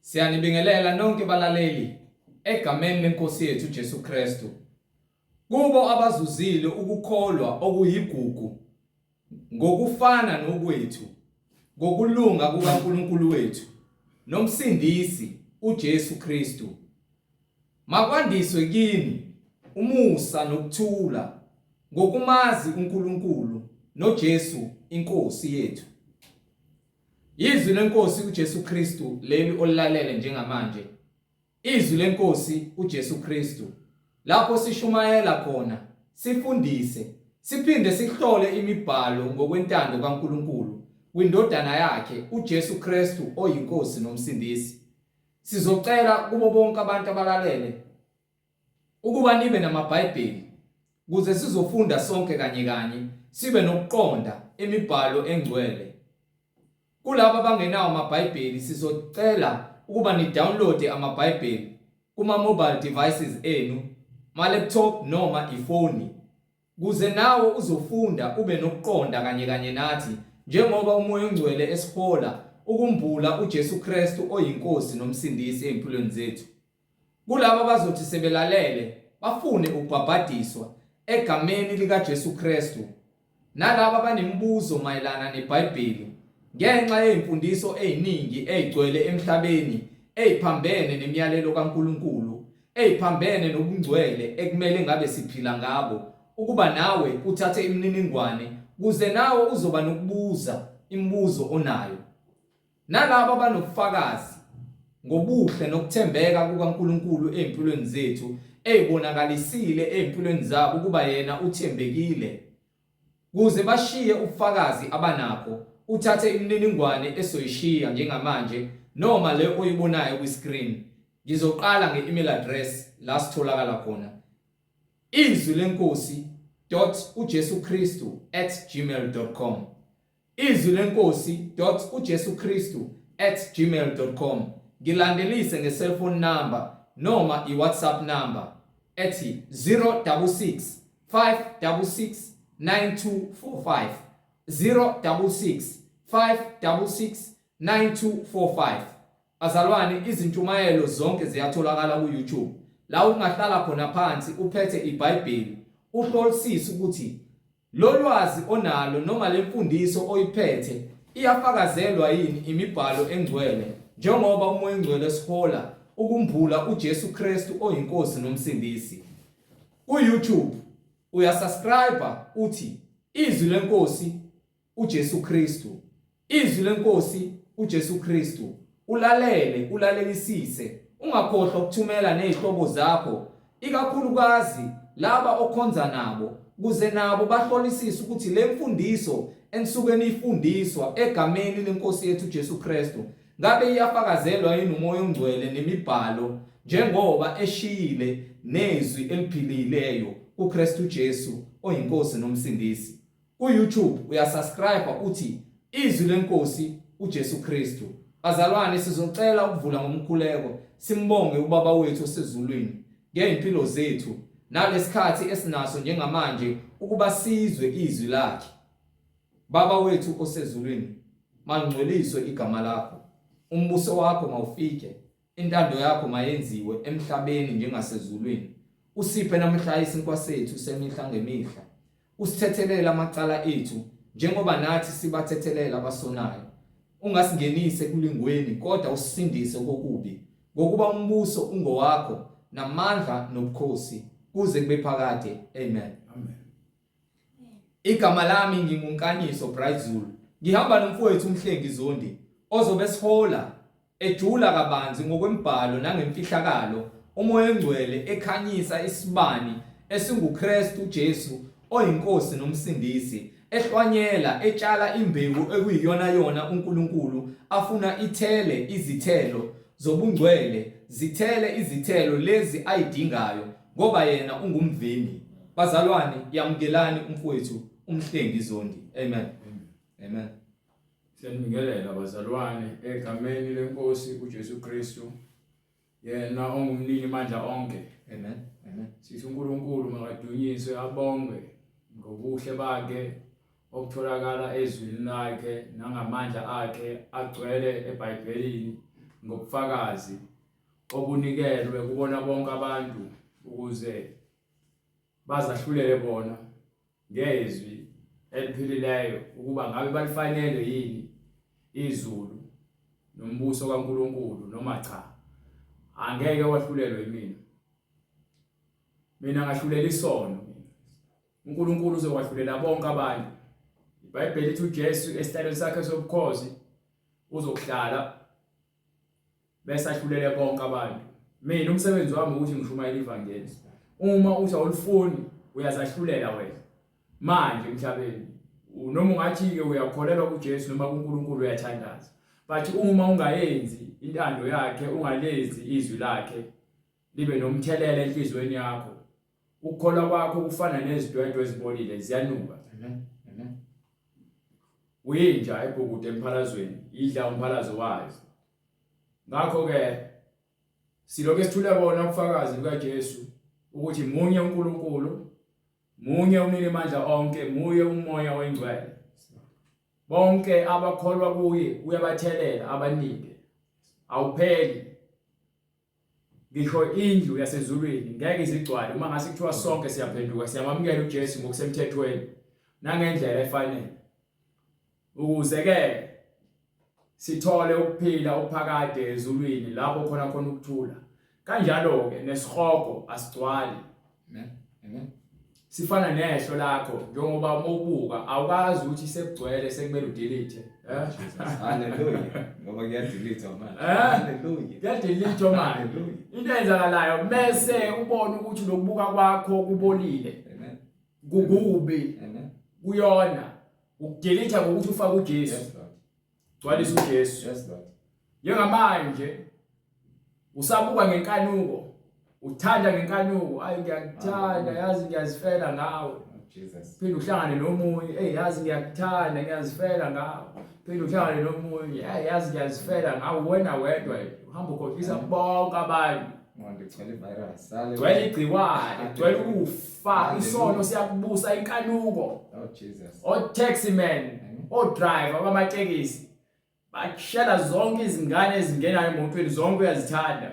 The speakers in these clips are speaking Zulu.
Siyanibingelela nonke balaleli egameni lenkosi yethu UJesu Kristu. Kubo abazuzile ukukholwa okuyigugu ngokufana nokwethu, ngokulunga kukaNkulunkulu wethu nomsindisi uJesu Kristu. Makwandiswe kini umusa nokuthula ngokumazi uNkulunkulu noJesu inkosi yethu. Izwi lenkosi uJesu Kristu leli olilalele njengamanje. Izwi lenkosi uJesu Kristu lapho sishumayela khona, sifundise, siphinde sihlole imibhalo ngokwentando kaNkulunkulu kwindodana yakhe uJesu Kristu oyinkosi nomsindisi. Sizocela kubo bonke abantu abalalele ukuba nibe namaBhayibheli ukuze sizofunda sonke kanye sibe nokuqonda imibhalo engcwele. Kulabo abangenawo amaBhayibheli sizocela ukuba ni-download amaBhayibheli kuma-mobile devices enu, ma-laptop noma ifoni, kuze nawe uzofunda ube nokuqonda kanye nathi njengoba umoya ongcwele esihola ukumbula uJesu Kristu oyinkosi nomsindisi empilweni zethu. Kulabo abazothi sebelalele bafune ukubhabhadiswa egameni likaJesu Kristu, nalabo abanemibuzo mayelana neBhayibheli ngenxa yeimfundiso eziningi ezigcwele emhlabeni eziphambene nemiyalelo kaNkulunkulu, eziphambene nobungcwele ekumele ngabe siphila ngabo, ukuba nawe uthathe imininingwane kuze nawe uzoba nokubuza imibuzo onayo. Nalabo abanobufakazi ngobuhle nokuthembeka kukaNkulunkulu empilweni zethu ezibonakalisile empilweni zabo ukuba yena uthembekile, kuze bashiye ubufakazi abanakho, uthathe imininingwane esoyishiya njengamanje noma le oyibonayo kwi-screen. Ngizoqala nge-email address la sitholakala khona, izwilenkosi.ujesukristu@gmail.com, izwilenkosi.ujesukristu@gmail.com. Ngilandelise nge-cellphone number noma i-WhatsApp number ethi 066 566 9245, 066 566 9245. Azalwane, izintshumayelo zonke ziyatholakala ku-YouTube, la ungahlala khona phansi uphethe iBhayibheli uhlolisise ukuthi lo lwazi onalo noma lemfundiso oyiphethe iyafakazelwa yini imibhalo engcwele njengoba umoya ongcwele esihola ukumbula uJesu Kristu oyinkosi nomsindisi. Ku-YouTube uyasubscribe uthi izwi lenkosi uJesu Kristu, izwi lenkosi uJesu Kristu, ulalelisise, ungakhohlwa ukuthumela nezihlobo zakho, ikakhulukazi laba okhonza nabo, kuze nabo bahlolisise ukuthi le mfundiso enisuke nifundiswa egameni lenkosi yethu uJesu Kristu ngabe iyafakazelwa yini umoya ongcwele nemibhalo njengoba eshiyile nezwi eliphilileyo kuKristu Jesu oyinkosi nomsindisi. Ku-YouTube uyasubscribe uthi izwi lenkosi uJesu Kristu. Bazalwane, sizocela ukuvula ngomkhuleko simbonge ubaba wethu osezulwini ngeimpilo zethu nalesikhathi esinaso njengamanje ukuba sizwe izwi lakhe. Baba wethu osezulwini, mangcweliswe igama lakho, umbuso wakho mawufike, intando yakho mayenziwe emhlabeni njengasezulwini. Usiphe namhla isinkwa sethu semihla ngemihla, usithethelele amacala ethu njengoba nathi sibathethelela abasonayo. Ungasingenise kulingweni kodwa usisindise kokubi, ngokuba umbuso ungowakho namandla nobukhosi kuze kube phakade. Amen. Amen. Igama lami nginguNkaniso Brazil. Ngihamba nomfowethu uMhlengi Zondi ozobe sihola ejula kabanzi ngokwembhalo nangemfihlakalo umoya ongcwele ekhanyisa isibani esinguKristu Jesu oyinkosi nomsindisi, ehlwanyela etshala imbewu ekuyiyona uNkulunkulu afuna ithele izithelo zobungcwele, zithele izithelo lezi ayidingayo ngoba yena ungumveni. Bazalwane, yamukelani umfowethu uMhlengi Zondi. Amen. Amen. Siyanibingelela bazalwane egameni lenkosi uJesu Kristu, yena ongumnini mandla onke. Amen. Amen. Sithi uNkulunkulu makadunyiswe, abongwe ngobuhle bakhe okutholakala ezwini lakhe nangamandla akhe agcwele eBhayibhelini ngobufakazi obunikelwe kubona bonke abantu ukuze bazahlulele bona ngezwi eliphilileyo ukuba ngabe balifanele yini izulu nombuso kaNkulunkulu noma cha. Angeke wahlulelwe yimina. Mina ngahlulela isono. uNkulunkulu uzokwahlulela bonke abantu. iBhayibheli lithi uJesu esihlalweni sakhe sobukhosi uzokuhlala bese ahlulele bonke abantu. Mina umsebenzi wami ukuthi ngishumayele ivangeli. Uma uthi awulifuni uyazahlulela wena manje emhlabeni. Noma ungathi ke uyakholelwa kuJesu noma kuNkulunkulu uyathandaza. But uma ungayenzi intando yakhe, ungalezi izwi lakhe libe nomthelela enhlizweni yakho, ukukholwa kwakho kufana nezidwedwe ezibolile ziyanuka. Amen. Uyinja ebhukude emphalazweni, idla umphalazo wayo. Ngakho ke siloke sithule bona ubufakazi bukaJesu ukuthi munye uNkulunkulu, munye umnini amandla onke, munye umoya oyingcwele. Bonke abakholwa kuye uyabathelela abanike. Awupheli. Ngisho indlu yasezulwini ngeke izigcwale uma ngase kuthiwa sonke siyaphenduka siyamamukela uJesu ngokusemthethweni nangendlela efanele. Ukuze ke sithole ukuphila ophakade ezulwini lapho khona ukuthula. Kanjalo ke nesihogo asigcwali. Amen. Sifana nehlo lakho njengoba mawubuka awukazi ukuthi sekugcwele sekumele udelete. Hallelujah. Ngoba kuyadelete manje. Hallelujah. Kuyadelete manje. Into eyenzakalayo bese ubone ukuthi lokubuka kwakho kubolile. Amen. Kukubi. Amen. Kuyona ukudelete ngokuthi ufaka uJesu. Yes Lord. Gcwalisa uJesu. Yes Lord. Njengamanje usabuka ngenkanuko. Uthanda ngenkanuko, ayi ngiyakuthanda, yazi ngiyazifela ngawe. Jesus. Phela uhlangane nomunye, yazi ngiyakuthanda, ngiyazifela ngawe. Phela uhlangane nomunye, yazi ngiyazifela ngawe wena wedwa. Uhamba ukhohlisa bonke abantu. Manje ugcwele ivirus. Hallelujah. Gcwele igciwane, gcwele ukufa, isono siyakubusa inkanuko. Oh Jesus. O-taxi man, o-driver bamatekisi bashela zonke izingane ezingena emotweni zonke uyazithanda.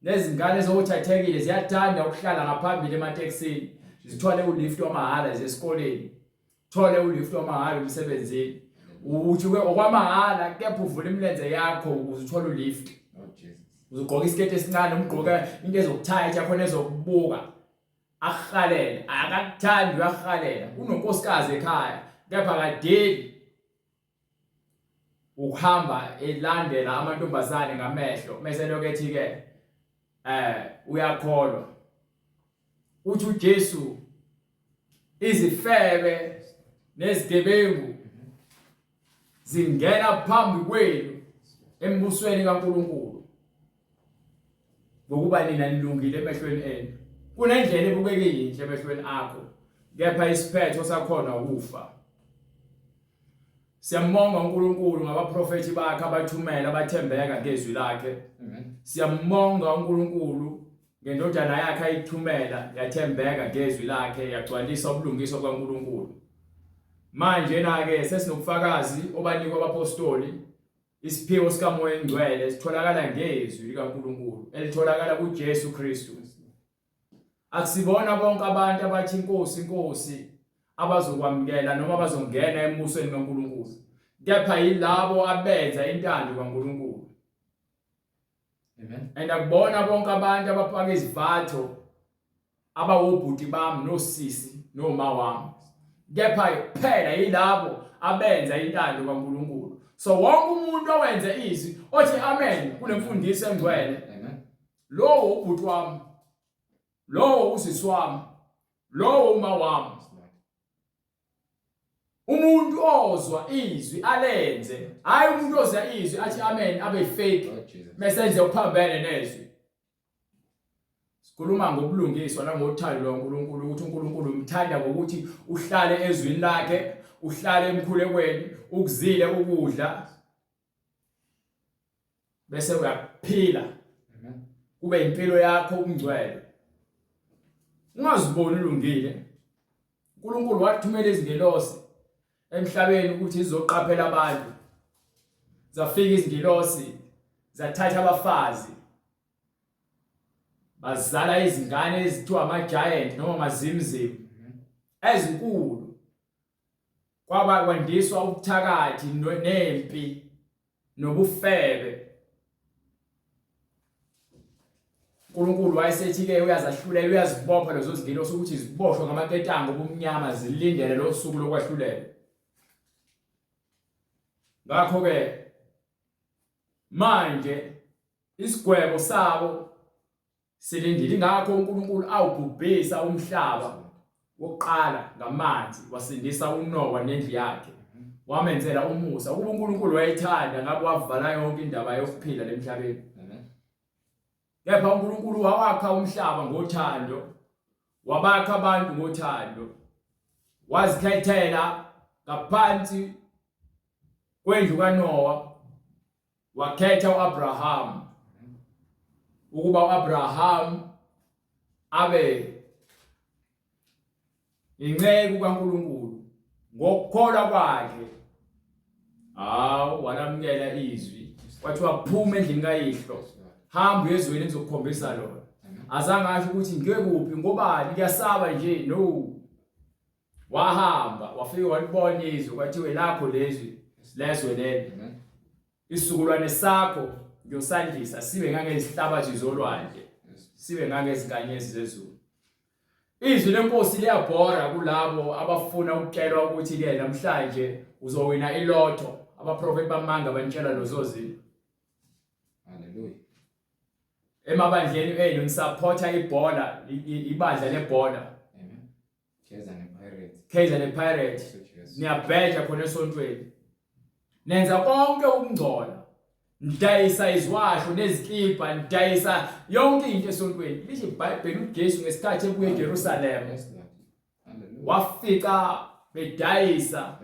Nezingane ezokuthathekile ziyathanda ukuhlala ngaphambili ematekisini. Zithole ulift wamahala esikoleni. Thole ulift wamahala emsebenzini. Uthi ke okwamahala kepha uvula imilenze yakho ukuze uthole ulift. Oh Jesus. Uzogqoka isiketi esincane umgqoka into ezokuthaya khona ezokubuka. Akuhalele, akakuthandi uyahalela. Unonkosikazi ekhaya kepha kadeli ukuhamba elandela amantombazane ngamehlo. Mase lokethi ke uyakholwa uthi uJesu izifebe nezigebengu zingena phambi kwenu embusweni kaNkulunkulu ngokuba nina nilungile emehlweni enu. Kunendlela ebukeke yinhle emehlweni akho kepha isiphetho sakhona ukufa. Siyambonga uNkulunkulu ngabaprofeti bakhe abathumela abathembeka ngezwi lakhe. Amen. Siyambonga uNkulunkulu ngendodana yakhe ayithumela yathembeka ngezwi lakhe yagcwalisa ubulungiswa kaNkulunkulu. Manje na ke sesinobufakazi obanikwa abapostoli isiphiwo sikaMoya Engcwele sitholakala ngezwi likaNkulunkulu elitholakala kuJesu Kristu. Akusibona bonke abantu abathi inkosi inkosi abazokwamukela noma bazongena embusweni kaNkulunkulu. Kepha yilabo abenza intando kaNkulunkulu. Amen. Akubona bonke abantu abapaka izivatho abawobhuti bami nosisi noma wami. Kepha kuphela yilabo abenza intando kaNkulunkulu. So wonke umuntu owenze izwi othi amen kunemfundiso engcwele. Amen. Lo ubhuti wami, lo usisi wami, lo uma wami. Umuntu ozwa izwi alenze, hayi umuntu ozwa izwi athi amen abe fake message okuphambene nezwi. Sikhuluma ngobulungiswa nangothando lwaNkulunkulu ukuthi uNkulunkulu umthanda ngokuthi uhlale ezwini lakhe, uhlale emkhulekweni, ukuzile ukudla bese uyaphila. Amen. Kube impilo yakho ungcwele. Ungaziboni ulungile. uNkulunkulu wathumela izingelosi emhlabeni ukuthi izoqaphela abantu. Zafika izingilosi zathatha abafazi bazala izingane ezithiwa ama-giant noma amazimzim ezinkulu. Kwaba kwandiswa ubuthakathi nempi nobufebe. uNkulunkulu wayesethi-ke uyazahlulela, uyazibopha lezo zingelosi ukuthi ziboshwe ngamaketango obumnyama zilindele lo suku lokwahlulela. Ngakho-ke manje isigwebo sabo silindile. Ingakho uNkulunkulu awubhubhisa umhlaba wokuqala ngamanzi, wasindisa uNowa nendlu yakhe, wamenzela umusa. Ukuba uNkulunkulu wayethanda ngabe wavala yonke indaba yokuphila emhlabeni. Kepha uNkulunkulu wawakha umhlaba ngothando, wabakha abantu ngothando, wazikhethela ngaphansi kwendlu kaNowa, wakhetha u-Abraham ukuba u-Abraham abe inceku kaNkulunkulu. Ngokukholwa kwakhe walamukela izwi, kwathiwa phuma endlini kayihlo, hamba ezweni engizokukhombisa lona. Azange asho ukuthi ngiye kuphi, ngobani, ngiyasaba nje, no. Wahamba wafika walibona izwi, kwathiwe lakho lezwe lelo, isizukulwane sakho ngiyosandisa sibe ngangezihlabathi zolwandle, sibe ngangezinkanyezi zezulu. Izwi lenkosi liyabhora kulabo abafuna ukutshelwa ukuthi-ke namhlanje uzowina iloto. Abaprofeti bamanga banitshela lozo zinto. Hallelujah. Emabandleni enu nisupporta ibhola, ibandla lebhola. Amen. Kaizer nePirates. Niyabheja khona esontweni. Nenza konke ukungcola. Nidayisa izwasho neziklipa, nidayisa yonke into esontweni. Lithi iBhayibheli uJesu ngesikhathi ebuye eJerusalem wafika bedayisa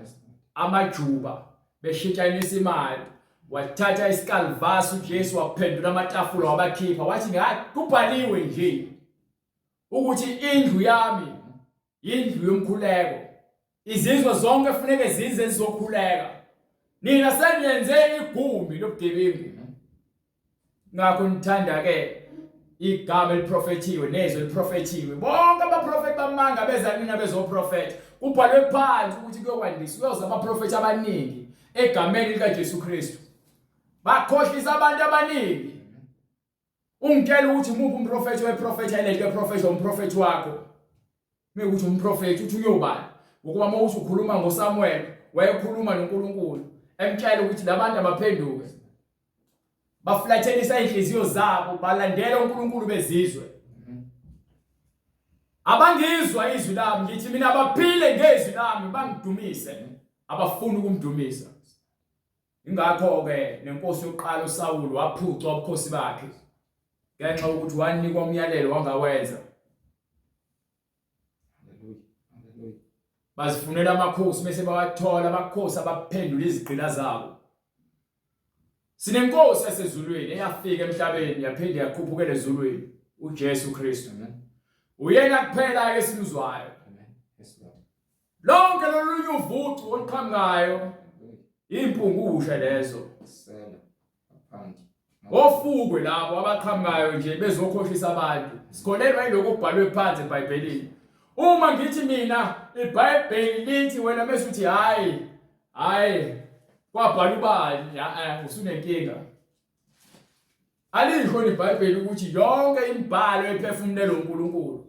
amajuba, beshintshanisa imali. Wathatha isikalvasi uJesu waphendula amatafula wabakhipha, wathi kubhaliwe nje ukuthi indlu yami indlu yomkhuleko, izizwe zonke kufanele zize zizokhuleka. Nina seniyenze igumbi lobugebengu. Ngakho nithanda-ke igama eliprofethiwe nezwi eliprofethiwe. Bonke abaprofeti bamanga beza nina bezoprofetha. Kubhalwe phansi ukuthi kuyokwandiswa, kuyoza abaprofethi abaningi egameni likaJesu Kristu. Bakhohlisa abantu abaningi. Ungitshela ukuthi umuphi umprofethi weprofethi ayeleke profethi umprofethi wakho. Mekuthi umprofethi uthi uyobani? Ukuba uma uthi ukhuluma ngoSamuel, wayekhuluma noNkulunkulu, emtshela ukuthi labantu abaphenduke. Baflathelisa inhliziyo zabo, balandela uNkulunkulu bezizwe. Abangizwa izwi lami, ngithi mina baphile ngezwi lami bangidumise, abafuna ukumdumisa. Ingakho-ke nenkosi yokuqala uSawuli waphucwa ubukhosi bakhe ngenxa yokuthi wanikwa umyalelo wangawenza. Bazifunela amakhosi bese bawathola amakhosi abaphendula izigqila zabo. Sinenkosi yasezulwini eyafika emhlabeni yaphinde yakhuphukela ezulwini, uJesu Kristu. Uyena kuphela-ke esimuzwayo. Lonke lolunye uvucu oluqhamukayo impungushe lezo. Ofukwe labo abaqhamukayo nje bezokhohlisa abantu. Sikholelwa yiloko okubhalwe phansi eBhayibhelini. Uma ngithi mina iBhayibheli lithi wena bese uthi hayi kwabhala ubani, usunenkinga. Alisho iBhayibheli ukuthi yonke imibhalo ephefumulelwe uNkulunkulu.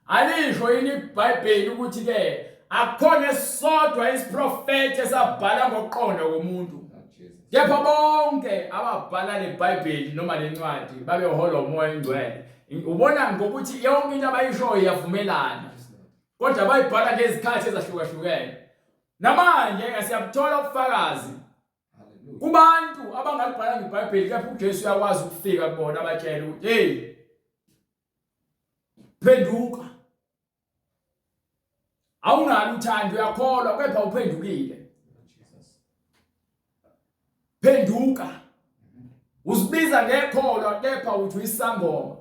Alisho yini iBhayibheli ukuthi-ke akukhona esodwa isiprofeti esabhala ngokuqonda komuntu. Kepha bonke ababhala leBhayibheli noma lencwadi babeholwa umoya oyingcwele. Ubona ngokuthi yonke into abayishoyo iyavumelana, kodwa bayibhala ngezikhathi ezahlukahlukene. Namanje siyabuthola ubufakazi kubantu abangalibhala ngeBhayibheli, kepha uJesu uyakwazi ukufika kubona abatshela ukuthi hey, phenduka. Awunalo uthando, uyakholwa kepha uphendukile. Phenduka. Uzibiza ngekholwa kepha uthi uyisangoma.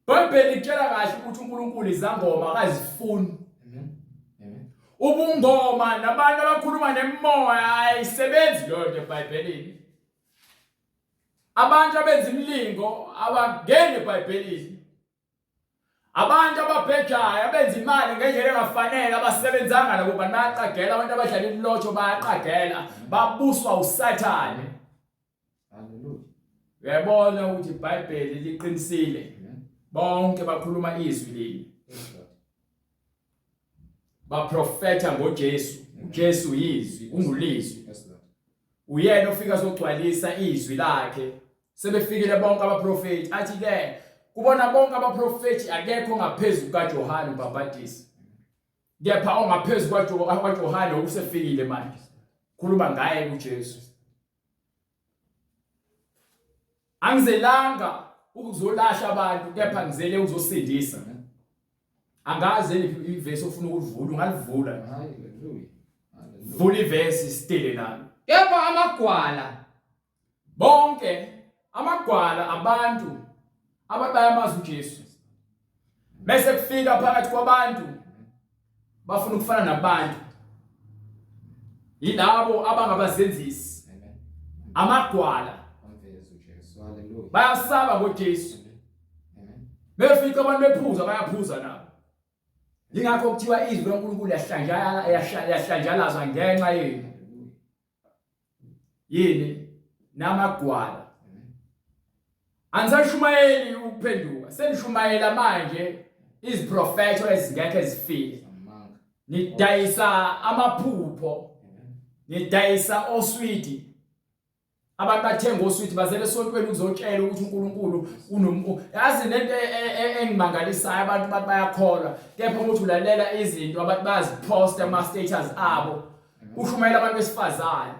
iBhayibheli litshela kahle ukuthi uNkulunkulu izangoma akazifuni. Ubungoma nabantu abakhuluma nemoya ayisebenzi lonto eBhayibhelini. abantu abenza imlingo abangene eBhayibhelini. Abantu ababhejayo abenza imali ngendlela engafanele abasebenzanga labo bantu bayaqagela, abantu abadlala ilotho bayaqagela, babuswa uSathane. Hallelujah. Uyabona ukuthi iBhayibheli liqinisile. Bonke bakhuluma izwi leli. Baprofeta ngoJesu. uJesu yizwi, ungulizwi. Uyena ofika sogcwalisa izwi lakhe. Sebefikile bonke abaprofeti. Athi ke kubona bonke abaprofeti akekho ngaphezulu kaJohane uMbhaphatisi. Kepha ongaphezulu kaJohane okusefikile manje. Khuluma ngaye uJesu. Angizelanga ukuzolahla abantu, kepha ngizele ukuzosindisa. Angaze ivesi ofuna ukuvula, ungalivula. Hallelujah. Vula ivesi stile nami. Kepha amagwala Bonke amagwala abantu abayamazi uJesu. Bese kufika phakathi kwabantu bafuna ukufana nabantu. Yilabo abangabazenzisi. Amagwala bayasaba ngoJesu. Befika abantu bephuza bayaphuza nabo. Ingakho kuthiwa izwi likaNkulunkulu yahlanjalazwa ngenxa yenu. Yini namagwala. Angisashumayeli ukuphenduka, senishumayela manje iziprofeto ezingekho ezifile. Nidayisa amaphupho, nidayisa oswiti. Abantu bathenga oswiti bazele esontweni ukuzotshela ukuthi uNkulunkulu yazi lento engimangalisayo, abantu bathi bayakholwa, kepha ukuthi ulalela izinto abantu baziposta ama status abo, ushumayela abantu besifazane.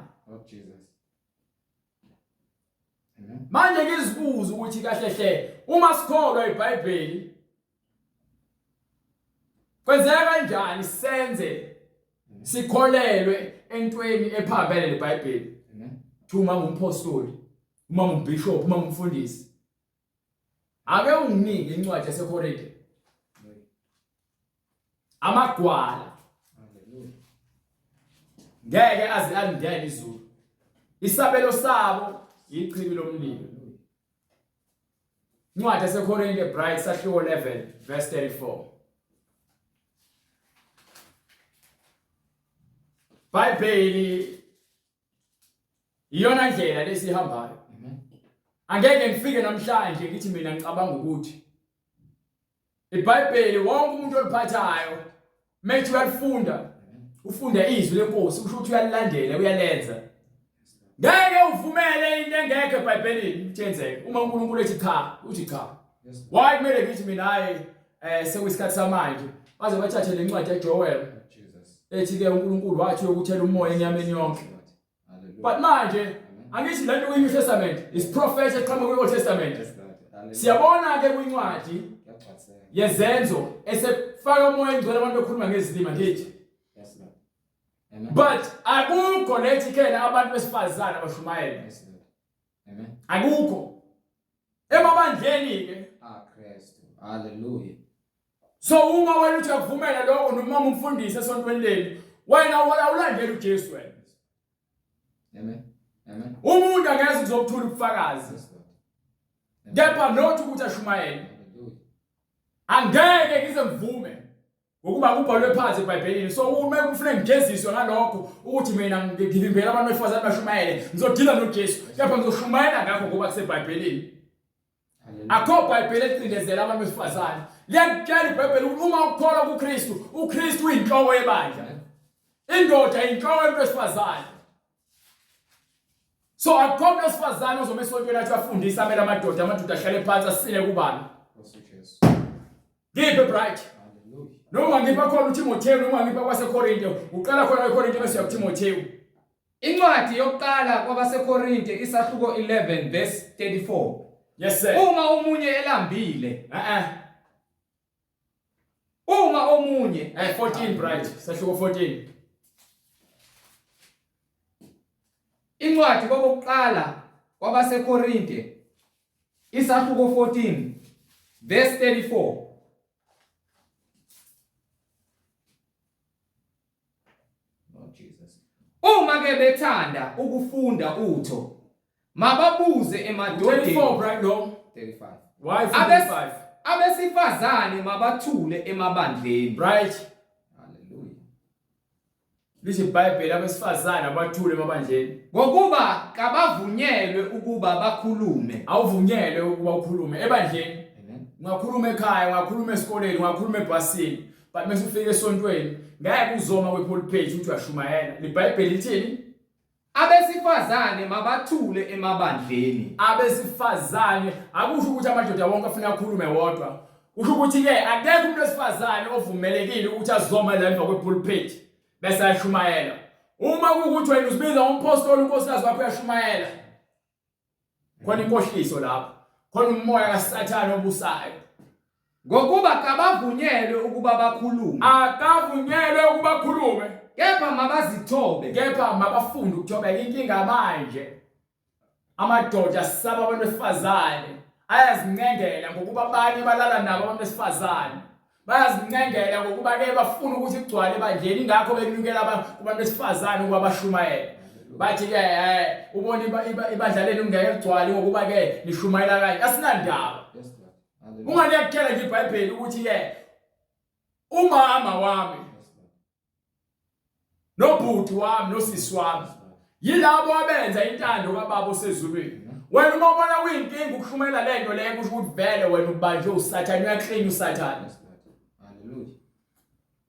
Manje ngizibuza ukuthi kahle hle uma sikholwa iBhayibheli kwenzeka kanjani senze sikholelwe entweni ephambene neBhayibheli. Uma ngumpostoli, uma ngumbishop, uma ngumfundisi. Ake unginike incwadi yaseKorinte. Amagwala. Ngeke aze angene izulu. Isabelo sabo ichibi lomlilo. Incwadi yaseKorinte Bright sahluko 11 verse 34. Bhayibheli iyona ndlela lesihambayo. Angeke ngifike namhlanje ngithi mina ngicabanga ukuthi iBhayibheli wonke umuntu oliphathayo methi uyalifunda, ufunda izwi leNkosi, usho ukuthi uyalilandela, uyalenza. Ngeke uvumele into engekho eBhayibhelini ithenzeke. Uma uNkulunkulu ethi cha, uthi cha. Why kumele ngithi mina hayi sekuyisikhathi samanje baze bathathe lencwadi yaJoel ethi ke uNkulunkulu wathi ukuthela umoya enyameni yonke. But manje angithi lento kwiNew Testament is prophet eqhamuka kwiOld Testament. Siyabona ke kwincwadi yezenzo esefaka umoya engcwele abantu bekhuluma ngezilima ngithi. But akukho lethi kena abantu besifazane abashumayela. Amen. Akukho. Emabandleni ke Kristu. Hallelujah. So uma wena uthi akuvumela lokho noma umfundisi esontweni leli, wena awulandeli uJesu wena. Amen. Amen. Umuntu angeze kuzokuthula ubufakazi. Kepha nothi ukuthi ashumayele. Angeke ngize ngivume ngokuba kubhalwe phansi eBhayibhelini. So uma kufanele ngijeziswe ngalokho ukuthi mina ngivimbela abantu besifazane bashumayele, ngizodila noJesu. Kepha ngizoshumayela ngakho ngoba kuseBhayibhelini. Akho iBhayibheli ecindezela abantu besifazane. Liyakutshela iBhayibheli ukuthi uma ukholwa kuKristu, uKristu uyinhloko yebandla. Indoda inhloko yomuntu wesifazane. So akho umuntu wesifazane ozoma esontweni athi afundisa amela amadoda ahlale phansi asine kubani. Ngiphe Bright. Noma ngipha khona uTimotheo, noma ngipha kwaseKorinte, uqala khona eKorinte bese uTimotheo. Incwadi yokuqala kwabaseKorinte isahluko 11 verse 34. Yes sir. Uma omunye elambile, uma omunye 14 Bright, sahluko 14. Incwadi kokuqala kwabaseKorinte isahluko 14 verse 34. Uma ke bethanda ukufunda utho, mababuze emadodeni 24 right now. 35 Why 45? abesifazane mabathule emabandleni. Right. Hallelujah. Lithi iBhayibheli abesifazane abathule emabandleni. Ngokuba kabavunyelwe ukuba bakhulume. Awuvunyelwe ukuba ukhulume ebandleni. Amen. Ungakhuluma ekhaya, ungakhuluma esikoleni, ungakhuluma ebhasini. But mase ufike esontweni, ngeke uzoma kwe-pulpit uthi uyashumayela. IBhayibheli lithini? Abesifazane mabathule emabandleni. Abesifazane akusho ukuthi amadoda wonke afuna ukukhuluma wodwa. Kusho ukuthi ke akekho umuntu wesifazane ovumelekile ukuthi azoma la emva kwe-pulpit bese ayashumayela. Uma kuukuthi wena uzibiza umpostoli unkosikazi wakho uyashumayela. Khona inkohliso lapho. Khona umoya kaSathane obusayo. Ngokuba kabavunyelwe ukuba bakhulume. Akavunyelwe ukuba bakhulume. Kepha mabazithobe. Kepha mabafunde ukuthobeka. Inkinga manje amadoda asaba abantu besifazane ayazincengela ngokuba abanye balala nabo abantu besifazane. Bayazincengela ngokuba ke bafuna ukuthi igcwale ebandleni ingakho benikela abantu besifazane ukuba bashumayele. Bathi ke ubona ibandla lenu ngeke ligcwale ngokuba ke lishumayela kanje. Asinandaba. Ungani yakutshela nje iBhayibheli ukuthi ke umama wami nobhuti wami nosisi wami yilabo abenza intando kaBaba osezulwini. Wena uma ubona kuyinkinga ukushumayela lento leyo kusho ukuthi vele wena ubanje uSathane, uyaklina uSathane. Hallelujah.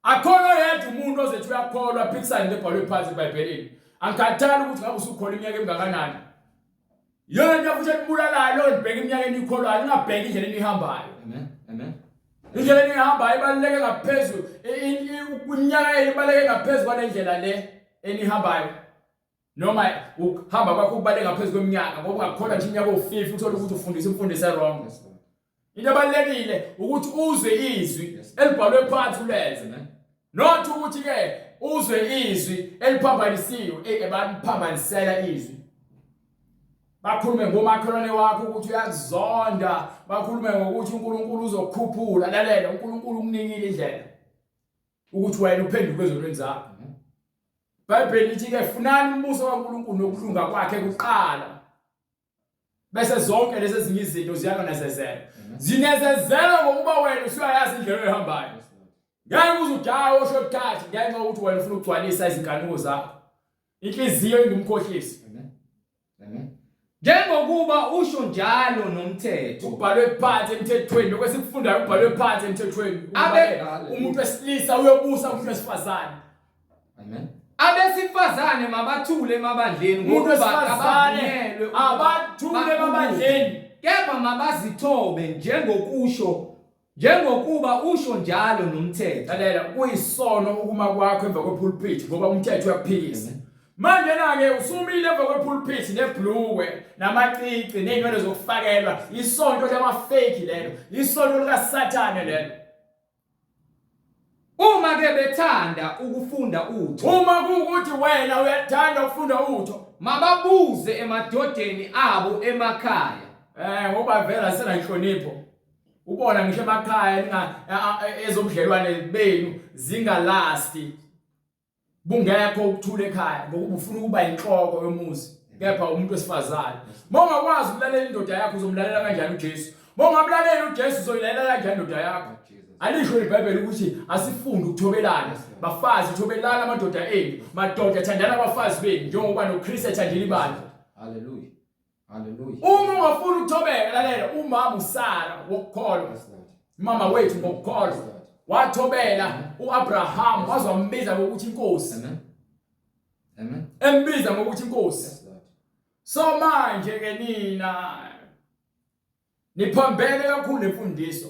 Akhona yedwa umuntu ozethi uyakholwa phikisana lebhalwe phansi eBhayibhelini. Angikhathali ukuthi ngabe usukholwa iminyaka emingakanani. Yona futhi ekubulalayo lo ibheka iminyaka enikholwayo ungabheka indlela enihambayo. Amen. Amen. Indlela enihambayo ibaluleke ngaphezulu. Iminyaka ibaluleke ngaphezulu kwalendlela le enihambayo. Noma uhamba kwakho kubaleke ngaphezulu kweminyaka ngoba ungakholwa nje iminyaka o50 uthola ukuthi ufundisa imfundiso wrong. Into ebalulekile ukuthi uzwe izwi elibhalwe phansi uleze. Not ukuthi ke uzwe izwi eliphambanisiwe ebaphambanisela izwi. Bakhulume ngomakhelwane wakho ukuthi uyakuzonda, bakhulume ngokuthi uNkulunkulu uzokukhuphula. Lalela, uNkulunkulu ukunikile indlela ukuthi wena uphenduke ezonweni zakho. iBhayibheli lithi ke funani umbuso kaNkulunkulu nokulunga kwakhe kuqala. Bese zonke lezi ezinye izinto ziyanezezela. Zinezezela ngokuba wena usuyayazi indlela oyihambayo. Ngeke uzudawo shortcut ngenxa ukuthi wena ufuna ukugcwalisa izinkanuko zakho. Inhliziyo ingumkhohlisi. Amen. Njengokuba usho njalo nomthetho. Ubhalwe phansi emthethweni lokwesikufunda ubhalwe phansi emthethweni. Umuntu wesilisa uyobusa umuntu wesifazane. Amen. Abesifazane mabathule emabandleni ngokuba kabavunyelwe abathule emabandleni. Kepha mabazithobe njengokuba usho njalo nomthetho. Lalela kuyisono ukuma kwakho emva kwepulpit ngoba umthetho uyakuphikisa. Manje nake usumile emva kwepulpit nebhlukwe namacici nezinto zokufakelwa isonto lama-fake lelo, isonto likaSathane lelo. Uma ke bethanda ukufunda utho, uma kuukuthi wena uyathanda ukufunda utho, mababuze emadodeni abo emakhaya. Ngoba vela senanhlonipho. Ubona ngisho emakhaya ezobudlelwane benu zingalasti. Bungekho ukuthula ekhaya ngokuba ufuna ukuba inhloko yomuzi kepha umuntu wesifazane. Mongakwazi ukulalela indoda yakho uzomlalela kanjani uJesu? Mongamlalela uJesu uzoyilalela kanjani indoda yakho? Alisho iBhayibheli ukuthi asifunde ukuthobelana. Bafazi thobelana amadoda enu. Madoda thandana abafazi benu njengoba noKristu ethandile ibandla. Hallelujah. Hallelujah. Uma ungafuna ukuthobeka lalela umama uSara wokukholwa. Mama wethu ngokukholwa wathobela uAbraham wazombiza ngokuthi inkosi. Amen. Amen. Embiza ngokuthi inkosi. So manje ke nina niphambene kakhulu nemfundiso.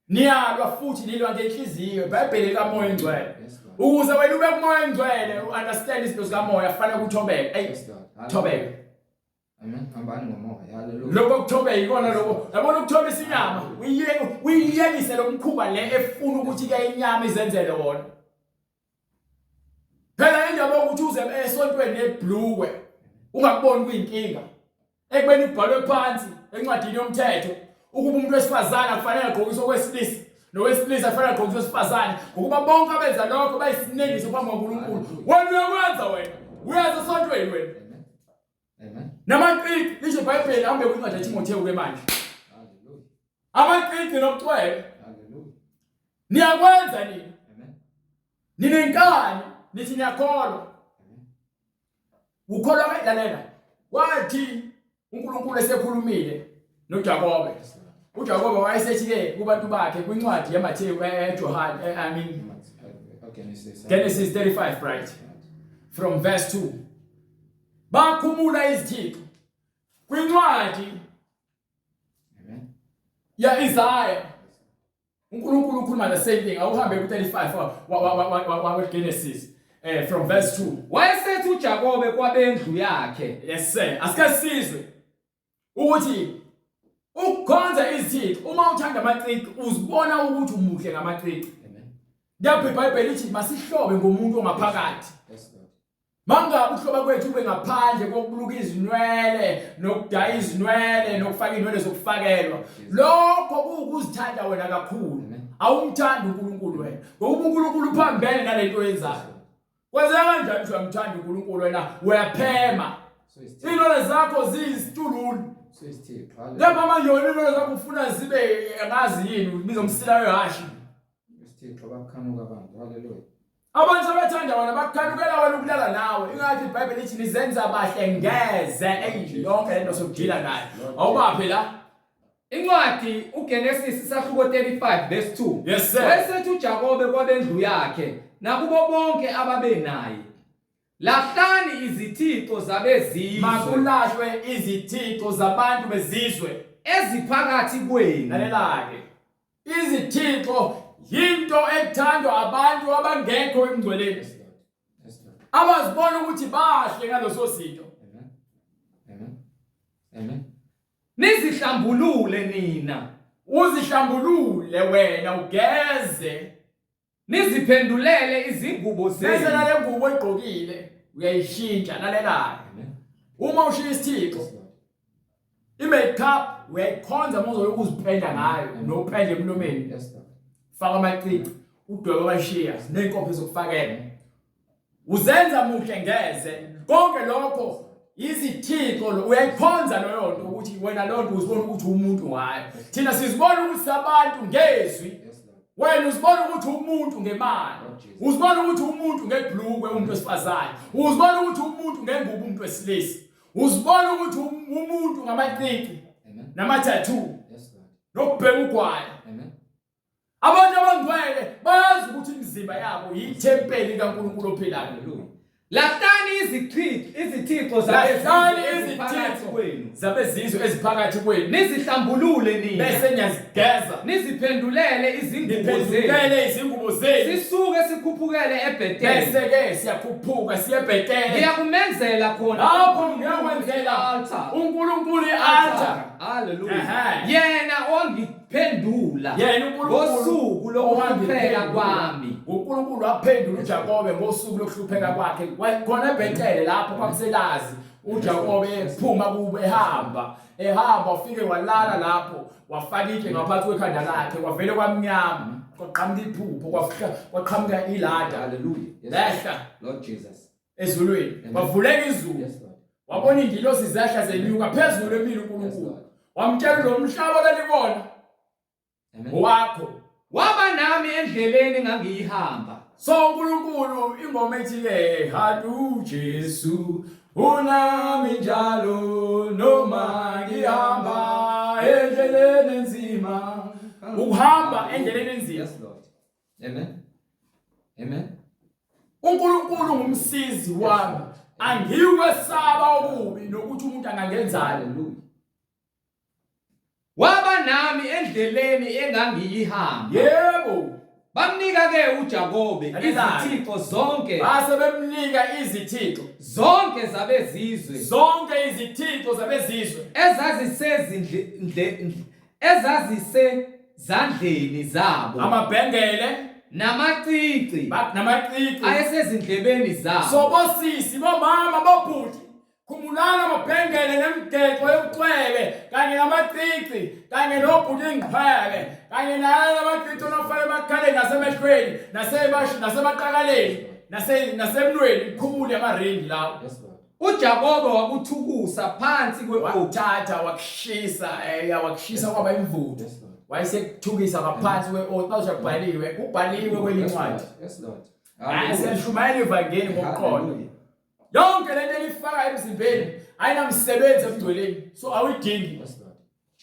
Niyalwa futhi nilwa ngenhliziyo iBhayibheli likaMoya Engcwele. Ukuze wena ube kuMoya Engcwele uunderstand izinto zikaMoya kufanele ukuthobeka. Thobeka. Amen. Hambani ngomoya. Hallelujah. Lokho kuthobeka ikona lokho. Yabona ukuthobisa inyama, uyiyekise lo mkhuba le efuna ukuthi ke inyama izenzele wona. Phela indaba ukuthi uze esontweni nebhlukwe ungakuboni kuyinkinga. Ekubeni ubhalwe phansi encwadini yomthetho ukuba umuntu wesifazane akufanele agqokise okwesilisa nowesilisa afanele agqokise owesifazane ngokuba bonke abenza lokho bayisinengiso phambi kaNkulunkulu. Wena uyakwenza wena. Uyaza esontweni wena. Amen. Namaqiqi lisho iBhayibheli ahambe kwincwadi yaTimotheyu ke manje. Hallelujah. Amaqiqi nobucwebe. Hallelujah. Niyakwenza nini? Amen. Ninenkani, nithi niyakholwa. Amen. Ukholwa kaDalela. Wathi uNkulunkulu esekhulumile noJakobe. uJakobe wayesethi-ke kubantu bakhe kwincwadi yaMatheyu John Genesis 35 right from verse 2 bakhumula izithixo kwincwadi ya Isaiah uNkulunkulu ukhuluma the same thing awuhambe ku35 wa Genesis from verse 2 wayesethi uJakobe kwabendlu yakhe. yes sir asike sizwe ukuthi ukukhonza izithixo uma uthanda amaqiqi uzibona ukuthi umuhle ngamaqiqi. Lapho iBhayibheli lithi masihlobe ngomuntu ongaphakathi. Mangabe uhloba kwethu ube ngaphandle kokuluka izinwele nokudaya izinwele nokufaka inwele zokufakelwa. Lokho kukuzithanda wena kakhulu. Awumthanda uNkulunkulu wena. Ngoba uNkulunkulu uphambene nalento oyenzayo. Kwenzeka kanjani ukuthi uyamthanda uNkulunkulu wena uyaphema. Inwele zakho ziyisitululu. Lapha manje wena inwele zakho ufuna zibe ngazi yini ubiza umsila wehashi. Abantu abathanda wena bakukhanukela wena ukulala nawe. Ingathi iBhayibheli lithi nizenza bahle ngeze yonke lento sokudila nayo. Awubaphe la. Incwadi uGenesis isahluko 35 verse 2. Yes sir. Wayesethi uJakobe kwabendlu yakhe nakubo bonke ababenaye. Lahlani izithixo zabezizwe. Makulahlwe izithixo zabantu bezizwe eziphakathi kwenu. Lalela-ke. Izithixo yinto ethandwa abantu abangekho emngcweleni. Abazibona ukuthi bahle ngaloso sitho. Amen. Nizihlambulule nina. Uzihlambulule wena ugeze. Niziphendulele izingubo zenu. Bese nale ngubo egqokile uyayishintsha lalela. Uma ushiya isithixo i-makeup uyayikhonza uma uzokuzipenda ngayo nopende emlomeni. Faka amaqiqi udwebe amashiya nenkophe zokufakela. Uzenza muhle ngeze. Konke lokho izithixo uyayikhonza leyo nto ukuthi wena lo nto uzibona ukuthi umuntu ngayo. Thina sizibona ukuthi abantu ngezwi. Wena uzibona ukuthi umuntu ngemali. Uzibona ukuthi umuntu ngebhlukwe umuntu wesifazane. Uzibona ukuthi umuntu ngengubo umuntu wesilisa. Uzibona ukuthi umuntu ngamaqiqi nama-tattoo. Nokubheka ugwayi. Abantu abangcwele bayazi ukuthi imizimba yabo yithempeli likaNkulunkulu ophilayo. Lahlani izithixo zabezizwe eziphakathi kwenu. Nizihlambulule nina. Bese niyazigeza. Niziphendulele izingubo zenu. Sisuke sikhuphukele eBhetheli. Bese-ke siyakhuphuka siye eBhetheli. Ngiyakumenzela khona. Lapho ngiyakwenzela uNkulunkulu i-altar. Hallelujah. Yena ongiphendula. UNkulunkulu ngosuku lokuhlupheka kwami. uNkulunkulu waphendula uJakobe ngosuku lokuhlupheka kwakhe. Khona eBhetheli lapho kwakuselazi uJakobe ephuma kubo ehamba ufike walala lapho wafaka itshe ngaphansi kwekhanda lakhe wavele kwamnyama kwaqhamuka iphupho kwaqhamuka ilada. Hallelujah. Lehla Lord Jesus. ezulwini kwavuleka izulu wabona ingilosi zehla zenyuka phezulu emini uNkulunkulu wamtshela lo mhlaba lalibona wakho waba nami endleleni engangiyihamba. So uNkulunkulu ingoma ethi-ke hadu uJesu unami njalo noma ngihamba endleleni enzima. Ukuhamba endleleni enzima. Yes Lord. Amen. Amen. uNkulunkulu ngumsizi wami angiwesaba okubi nokuthi umuntu angangenzani. Hallelujah. Waba nami endleleni engangiyihamba. Yebo. Bamnika ke uJakobe izithixo zonke. Base bemnika izithixo zonke zabezizwe. Zonke izithixo zabezizwe ezazisezandleni zabo. Amabhengele namaqiqi ayesezindlebeni zabo. So bosisi bomama bobhuti khumulana amabhengele nemigexo yobucwebe kanye namaqiqi kanye nobhuti engiphebe kanye nalamaqiqi onofaka emakhaleni nasemehlweni nasemaqakaleni nasemnweni ikhumule amaringi lawo. uJakobe wakuthukusa phansi kwe-oak. Wathatha wakushisa wakushisa kwaba imvutho. Yes, Lord. Wayesekuthukisa ngaphansi kwe-oak. Bawushabhaliwe kubhaliwe kwencwadi. Yes, Lord. Asishumayela ivangeli ngokuqonda. Hallelujah. Yonke lento elifaka emzimbeni ayinamsebenzi ekugcweleni. So awuyidingi. Yes, Lord.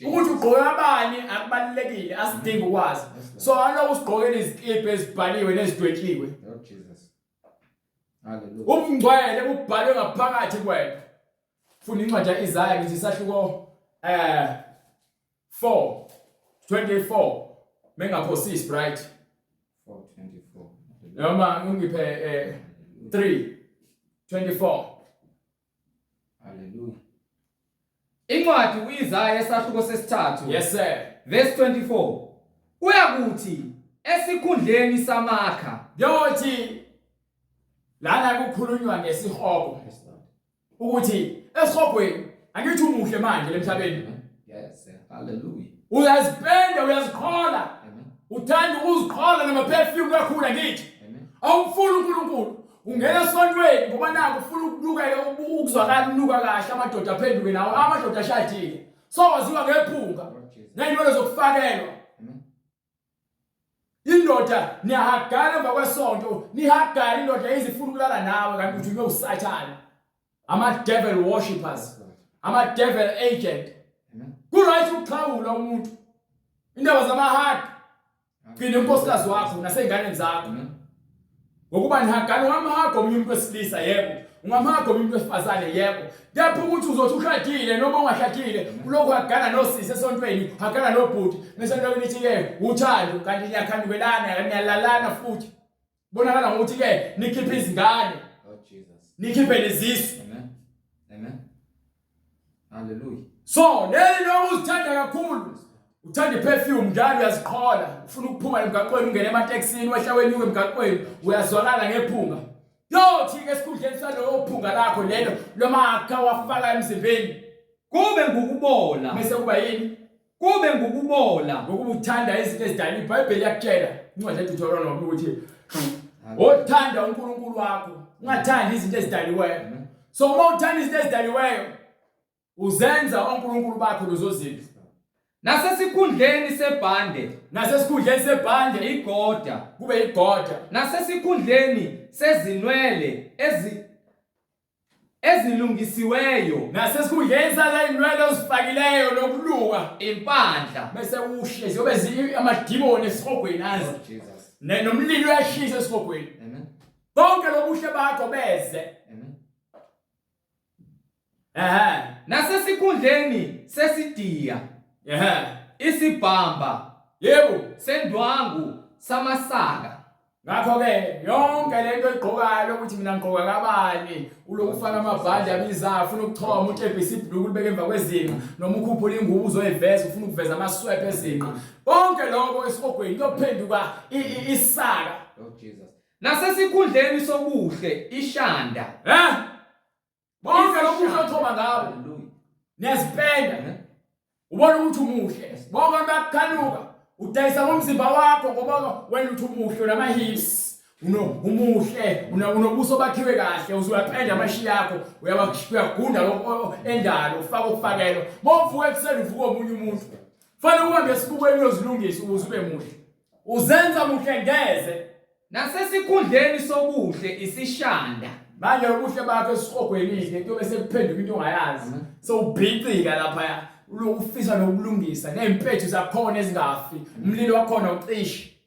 Ukuthi ugqoke abani akubalekile asidingi ukwazi. So aloku usigqokela izikipa ezibhaliwe nezidwetliwe. Lord Jesus. Hallelujah. Umngcwele ubhalwe ngaphakathi kwena. Funa incwadi yaIzaya ngithi isahluko 4:24 mengaphosisi right 4:24. noma ngiphe 3:24. Hallelujah. Incwadi uIzaya esahluko sesithathu. Yes sir. Verse 24. Uyakuthi esikhundleni samakha. Yothi lana kukhulunywa ngesihoko. Yes, Lord. Ukuthi esihogweni angithi umuhle manje emhlabeni. Yes, sir. Hallelujah. Uyazipenda uyazikhola. Amen. Uthanda ukuzikhola nama-perfume kakhulu ngithi. Amen. Awufuni uNkulunkulu. Ungena esontweni ngoba naku ufuna ukuluka ukuzwakala unuka kahle amadoda aphenduke nawo amadoda ashadile. So waziwa ngephunga. Ney'nwele zokufakelwa. Amen. Indoda niyahagana emva kwesonto, nihagana indoda ezifuna ukulala nawe kanti uthi uyosathana. Ama-devil worshippers, ama-devil agent. Amen. Kuright ukuxhawula umuntu. Indaba zamahaga. Gcina unkosikazi wakho nasey'nganeni zakho. Amen. Ngokuba nihagana ungamahaga omunye umuntu wesilisa yebo. Ungamahaga omunye umuntu wesifazane yebo. Kepha ukuthi uzothi ushadile noma ungashadile ulokhu uhagana nosisi esontweni, uhagana nobhuti. Nesontweni nithi-ke uthando kanti niyakhandukelana, niyalalana futhi. Bonakala ngokuthi-ke nikhiphe izingane. Lord Jesus. Nikhiphe nezisu. Amen. Amen. Hallelujah. So, leli noma uzithanda kakhulu. Uthanda iperfume njalo uyaziqhola. Ufuna ukuphuma emgaqweni ungene emateksini wehlaweni uke emgaqweni uyazwakala ngephunga. Yothi-ke esikhundleni salowo phunga lakho lelo lomakha wafaka emzimbeni. Kube ngukubola. Bese kuba yini? Kube ngukubola. Ngokuba uthanda izinto ezidala. IBhayibheli yakutshela incwadi eDuteronomy ukuthi othanda uNkulunkulu wakho ungathandi izinto ezidaliweyo. So uma uthanda izinto ezidaliweyo uzenza onkulunkulu bakho lozozinto. Nasesikhundleni sebhande. Nasesikhundleni sebhande Igoda. kube igoda. Nasesikhundleni sezinwele ezilungisiweyo. Nasesikhundleni saley'nwele ozifakileyo nokuluka Impandla. bese ushe ziyobe amadimoni esihogweni azi. Lord Jesus. Nomlilo uyashisa esihogweni. Amen. Bonke lobuhle bakho beze. Amen. Nasesikhundleni sesidiya. Isibhamba. Yebo. Sendwangu samasaka. Ngakho-ke yonke lento oyigqokayo ukuthi mina ngigqoka kabani uloku ufaka amabhande abizayo ufuna ukuthoma utshebhisa ibhuluku ulibeke emva kwezinqa noma ukhuphula ingubo uzoyiveza ufuna ukuveza amaswephe ezinqa konke lokho esihogweni kuyophenduka isaka. Lord Jesus. Nasesikhundleni sobuhle ishanda. Bonke lokhu uzothoma ngabo. Hallelujah. Niyazipenda. Ubona ukuthi umuhle. Bonke bakukhanuka. Udayisa ngomzimba wakho ngoba wena uthi umuhle unama-hips. Umuhle, unobuso bakhiwe kahle, uzuyapenda amashi yakho, uyagunda lokho endalo, ufaka ukufakelwa. Mawuvuka ekuseni uvuka omunye umuntu. Fanele uhambe esibukweni uyozilungisa ukuze ube muhle. Uzenza muhle ngeze. Nasesikhundleni sobuhle isishanda. Manje ubuhle bakho esihogweni-ke kuyobe sekuphenduka into ongayazi. Sowubhicika laphaya. Ufisa nokulungisa nempethu zakhona ezingafi umlilo wakhona ucishe.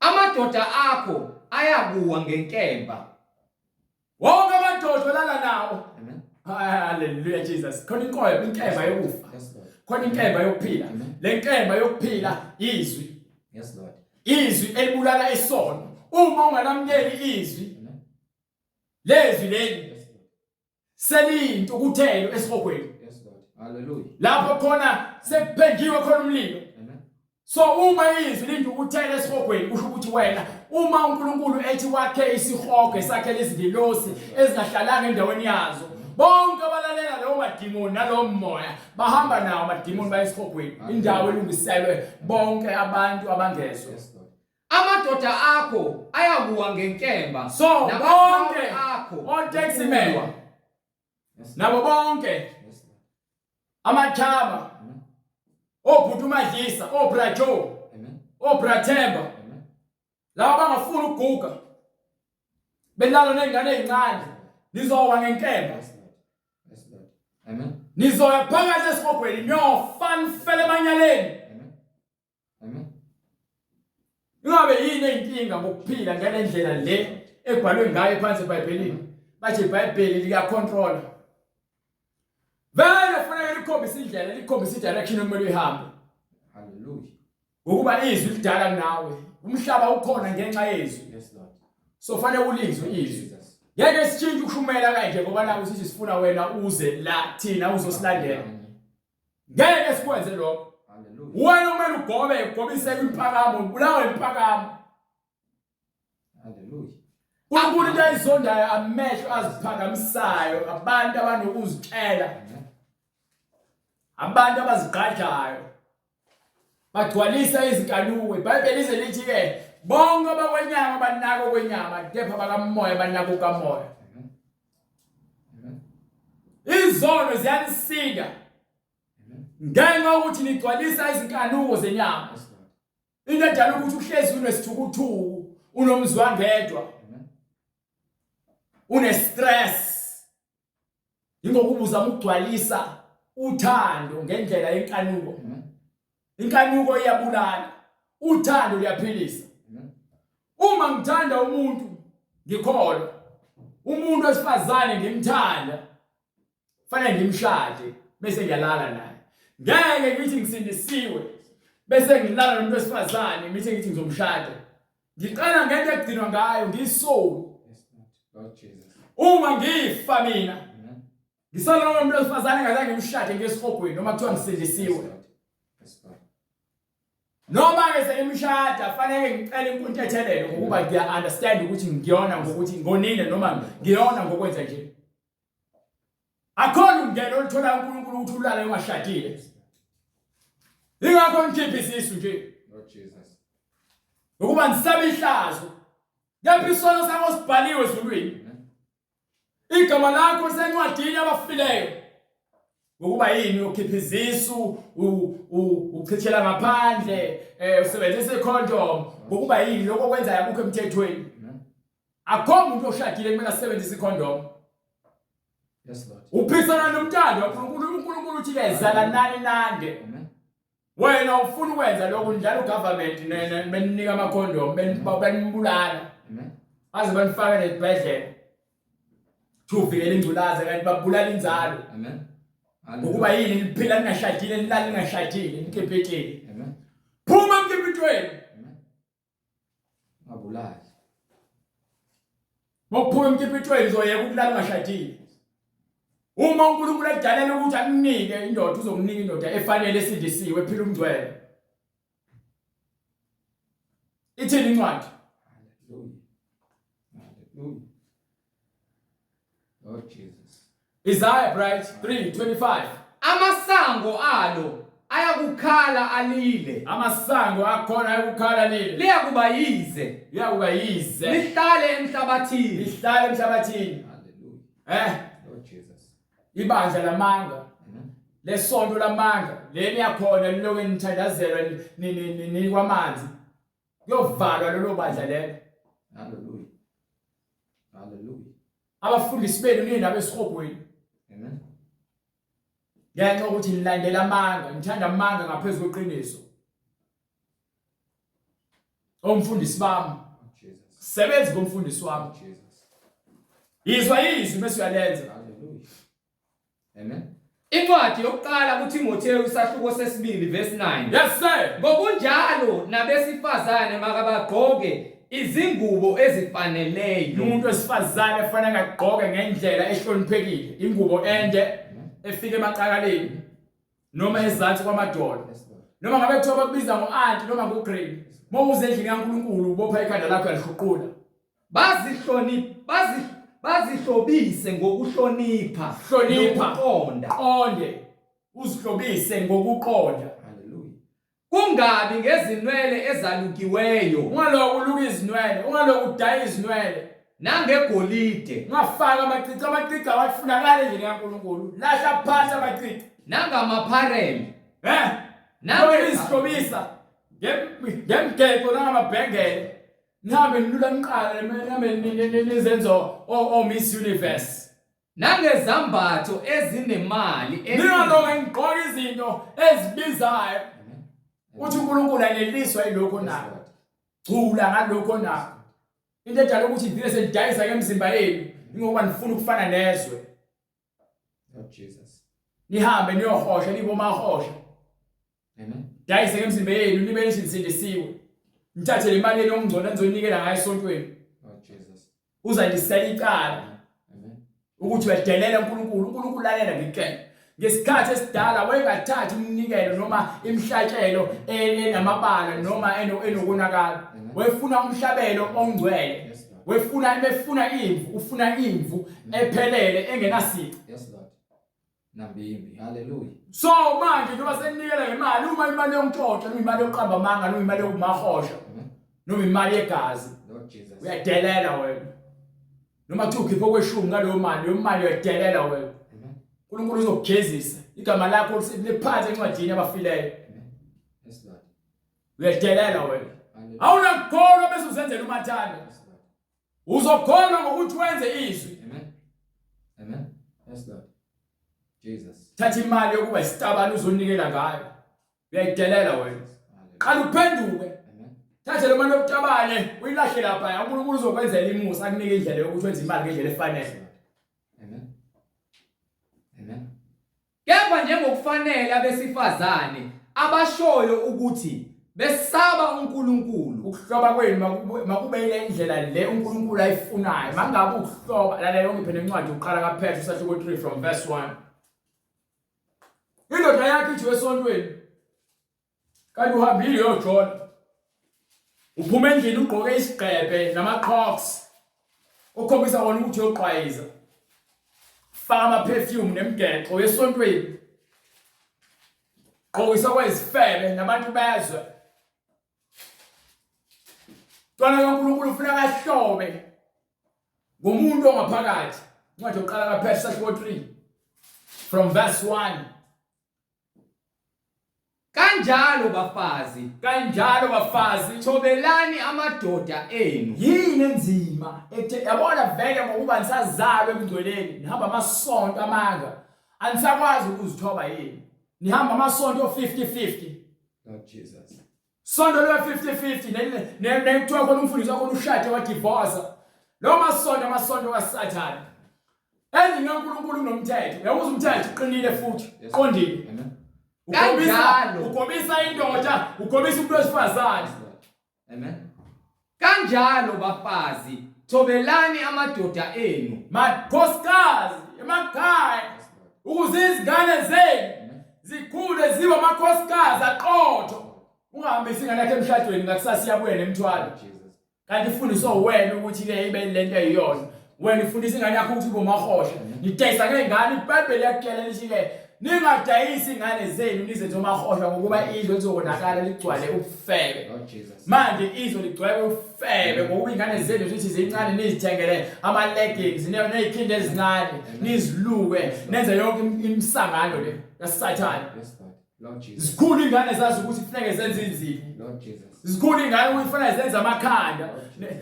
Amadoda akho ayakuwa ngenkemba. Wonke amadoda olala nawo. Amen. Hallelujah Jesus. Khona inkemba yokufa. Yes, Lord. Khona inkemba yokuphila. Le nkemba yokuphila izwi. Yes, Lord. Izwi elibulala isono. Uma unganamkeli izwi. Lezwi leli seliyintukuthelo esihogweni. Hallelujah. Lapho khona sekuphendiwe khona umlilo. Amen. So uma izwi lintukuthelo esihogweni kusho ukuthi wena uma uNkulunkulu ethi wakhe isihogo sakhe lezingilosi ezingahlalanga endaweni yazo bonke abalalela lawo madimoni nalowo moya bahamba nawo amadimoni bayesihogweni indawo elungiselwe bonke abantu abangezwe. amadoda akho ayakuwa ngenkemba So bonke akho oTexamen nabo bonke amathaba obhutumadlisa obrajo obrathemba laba bangafuna ukuguga belalo nezingane ezincane nizowa ngenkemba. Amen. Nizoya phakathi esikobhweni niyofana emanyaleni. Amen. Ingabe yini inkinga ngokuphila ngale ndlela le ebhalwe ngayo phansi eBhayibhelini? Bathi iBhayibheli liyacontrola. Vele kufanele likhombise indlela, likhombise direction okumele uyihambe. Hallelujah. Ukuba izwi lidala nawe, umhlaba ukhona ngenxa yezwi. Yes, Lord. So fanele ulizwe izwi. Ngeke sitshintshe ukushumela kanje ngoba nawe sithi sifuna wena uze la thina uzosilandela. Ngeke sikwenze lokho. Hallelujah. Wena kumele ugobise impakamo, ulawe impakamo. Hallelujah. uNkulunkulu into ayizondayo amehlo aziphakamisayo, abantu abanokuzitshela, abantu abazigqajayo, bagcwalisa izinkanuko. iBhayibheli lize lithi ke bonke abakwenyama banako kwenyama, kepha bakamoya banako kamoya. Izono ziyanisika ngenxa yokuthi nigcwalisa izinkanuko zenyama. Into edala ukuthi uhlezi unesithukuthuku, unomzwangedwa, une-stress, ingokuba uzama ukugcwalisa uthando ngendlela yenkanuko. Inkanuko iyabulala, uthando liyaphilisa. Uma ngithanda umuntu ngikholwa, umuntu wesifazane ngimthanda, fanele ngimshade bese ngiyalala naye. Ngeke ngithi ngisindisiwe bese ngilala nomuntu wesifazane ngithi ngizomshada. Ngiqala ngento egcinwa ngayo, ngiyisoul. Lord Jesus. Uma ngifa mina ngisala nomuntu wesifazane ngazange ngimshade ngesihogweni noma kuthiwa ngisindisiwe. Noma ke sengimshada fanele ngicela inkuntethelelo ngokuba ngiya understand ukuthi ngiyona ngokuthi ngonile noma ngiyona ngokwenza nje. Akhona ungena oluthola uNkulunkulu ukuthi ulale ungashadile. Ingakho ngikhipha isisu nje. Lord Jesus. Ngokuba ngisaba ihlazo. Kepha isono sakho sibhaliwe ezulwini. Igama lakho sencwadini abafileyo. Ngokuba yini ukhipha izisu, uchithela ngaphandle, usebenzisa icondom, ngokuba yini lokho kwenza yakho emthethweni. Akho umuntu oshadile kumele asebenzise icondom. Yes, Lord. Uphisana nomntando uNkulunkulu uthi ke zala nani nande. Wena ufuna ukwenza lokho njalo ugovernment beninika ama-condom benibulala. Aze banifake nezibhedlela. Thuvikela ingculaza kanti babulala inzalo. Amen. Ngokuba yini liphila lingashadile, nilala lingashadile, nikephetele. Amen. Phuma emkipitweni. Amen. Ngabulali. Mokuphuma emkipitweni uzoyeka ukulala ungashadile. Uma uNkulunkulu adalela ukuthi akunike indoda, uzomnika indoda efanele esindisiwe ephila umngcwele. Ithini incwadi? Hallelujah. Hallelujah. Lord Jesus. Isaiah right 3:25. Amasango alo ayakukhala alile. Amasango akhona ayakukhala lile. Liyakuba yize. Liyakuba yize. Lihlale emhlabathini. Lihlale emhlabathini. Hallelujah. Lord Jesus. Ibandla lamanga. Lesonto lamanga. Leli yakhona liloke nithandazelwa ni kwamanzi. Kuyovalwa lelo bandla lelo. Hallelujah. Hallelujah. Abafundisi benu nina besihogweni. Amen. Ngenxa ukuthi nilandela amanga, ngithanda amanga ngaphezulu kweqiniso. Omfundisi bami, Jesus. sebenzi komfundisi wami. Jesus. Izwi bese uyalenza. Hallelujah. Amen. Incwadi yokuqala kuTimotheyu isahluko sesibili verse 9. Yes sir. Ngokunjalo nabesifazane makabagqoke izingubo ezifaneleyo. Umuntu wesifazane kufanele agqoke ngendlela ehloniphekile, ingubo ende efika emaqakaleni noma ezantsi kwamadolo. Noma ngabe kuthiwa bakubiza ngo-anti noma ngo-grade. Mawuze endlini kaNkulunkulu ubopha ikhanda lakho yalihuqula. Bazihlobise ngokuhlonipha, nokuqonda. Qonde uzihlobise ngokuqonda. Hallelujah. Ungabi ngezinwele ezalukiweyo. Ungaloku uluka izinwele, ungaloku udaya izinwele. Nangegolide. Ungafaka amacici awafunakala endlini kaNkulunkulu. Lahla phansi amacici. Nangamaphareli. Nangezihlobisa. Ngemgexo nangamabhengele. Nihambe nilula niqala nizenzo Miss Universe. Nangezambatho ezinemali. Ningaloku ngigqoka izinto ezibizayo. Uthi uNkulunkulu aneliswa yilokho nakho. Cula ngalokho nakho. Into edala ukuthi ngine selidayisa ngemzimba yenu ngoba nifuna ukufana nezwe. Lord Jesus. Nihambe niyohosha nibomahosha. Amen. Dayisa ngemzimba yenu nibe nisindisiwe. Nithathe le mali yongcola nizonikela ngayo esontweni. Lord Jesus. Uzayisela icala. Amen. Ukuthi uyadelela uNkulunkulu lalela ngikene. Ngesikhathi esidala wayengathathi umnikelo noma imhlatshelo enamabala noma enokonakala. Wefuna umhlabelo ongcwele. Wefuna imvu, ufuna imvu ephelele engenasici. Yes Lord. Nambimbi. Hallelujah. So manje njengoba seninikela ngemali, uma imali yomtshotho, noma imali yokuqamba amanga, noma imali yokumahosha, noma imali yegazi, Lord Jesus. uyadelela wena. Noma kuthi ukhipha kweshumi ngaleyo mali uyadelela wena. uNkulunkulu uzokugezisa igama lakho liphansi encwadini yabafileyo. Yes Lord. Uyadelela wena. Awunakholwa bese uzenzela umathanda. Uzokholwa ngokuthi wenze izwi. Amen. Amen. Yes Lord. Jesus. Thatha imali yokuba isitabani uzonikela ngayo. Uyayidelela wena. Qala uphenduke. Amen. Thatha le mali yokutabane uyilahle lapha. uNkulunkulu uzokwenzela imusa akunika indlela yokuthi wenze imali ngendlela efanele. Amen. Amen. Kepha njengokufanele abesifazane abashoyo ukuthi besaba uNkulunkulu. Ukuhloba kwenu makubeyile indlela le uNkulunkulu ayifunayo. Mangabe ukuhloba lalela ongiphene incwadi uqala kaPetru sahluko 3 from verse 1. Indoda yakhe ithi esontweni. Kanti uhambile uyojona. Uphuma endlini ugqoke isigqebe nama-Crocs. Ukhombisa wona ukuthi uyoqwayiza. Faka ama-perfume nemigexo esontweni. Gqokisa kwezifebe nabantu bezwe. Ntwana kaNkulunkulu ufuna kahlobe ngomuntu ongaphakathi. Incwadi yokuqala kaPetru sahluko 3 from verse 1. Kanjalo bafazi, thobelani amadoda enu. Yini enzima ethe yabona vele ngokuba nisazalwe ekungcweleni nihamba amasonto amanga anisakwazi ukuzithoba yini nihamba amasonto 50-50. Lord Jesus. Sonto lo 50-50 nekuthiwa khona umfundisi wakho ushade wa divorce. Lo amasonto kaSathane. Endlini kaNkulunkulu kunomthetho. Uyabuza umthetho uqinile futhi qondile. Amen. Ukobisa indoda, ukobisa umuntu wesifazane. Amen. Kanjalo bafazi, thobelani amadoda enu. Makhosikazi emakhaya ukuze izingane zenu zikhule zibe amakhosikazi aqotho. Ungahambisi ingane yakhe emshadweni ngakusasa iyabuye nemthwalo. Kanti ifundiswa wena ukuthi ke ibe lento eyiyona. Wena ifundisa ingane yakho ukuthi bomahosha. Nidayisa ngengane iBhayibheli yakutshela lithi ke ningadayisi ingane zenu nizenze omahosha ngokuba izwe lizobonakala ligcwale ubufebe. Manje izwe ligcwele ubufebe ngokuba ingane zenu zithi zincane nizithengele ama-leggings nezikhindi ezincane niziluke nenze yonke imsangano le kaSathane. Zikhulu ingane zazi ukuthi kufanele zenze inzilo. Zikhulu ingane ukuthi kufanele zenze amakhanda.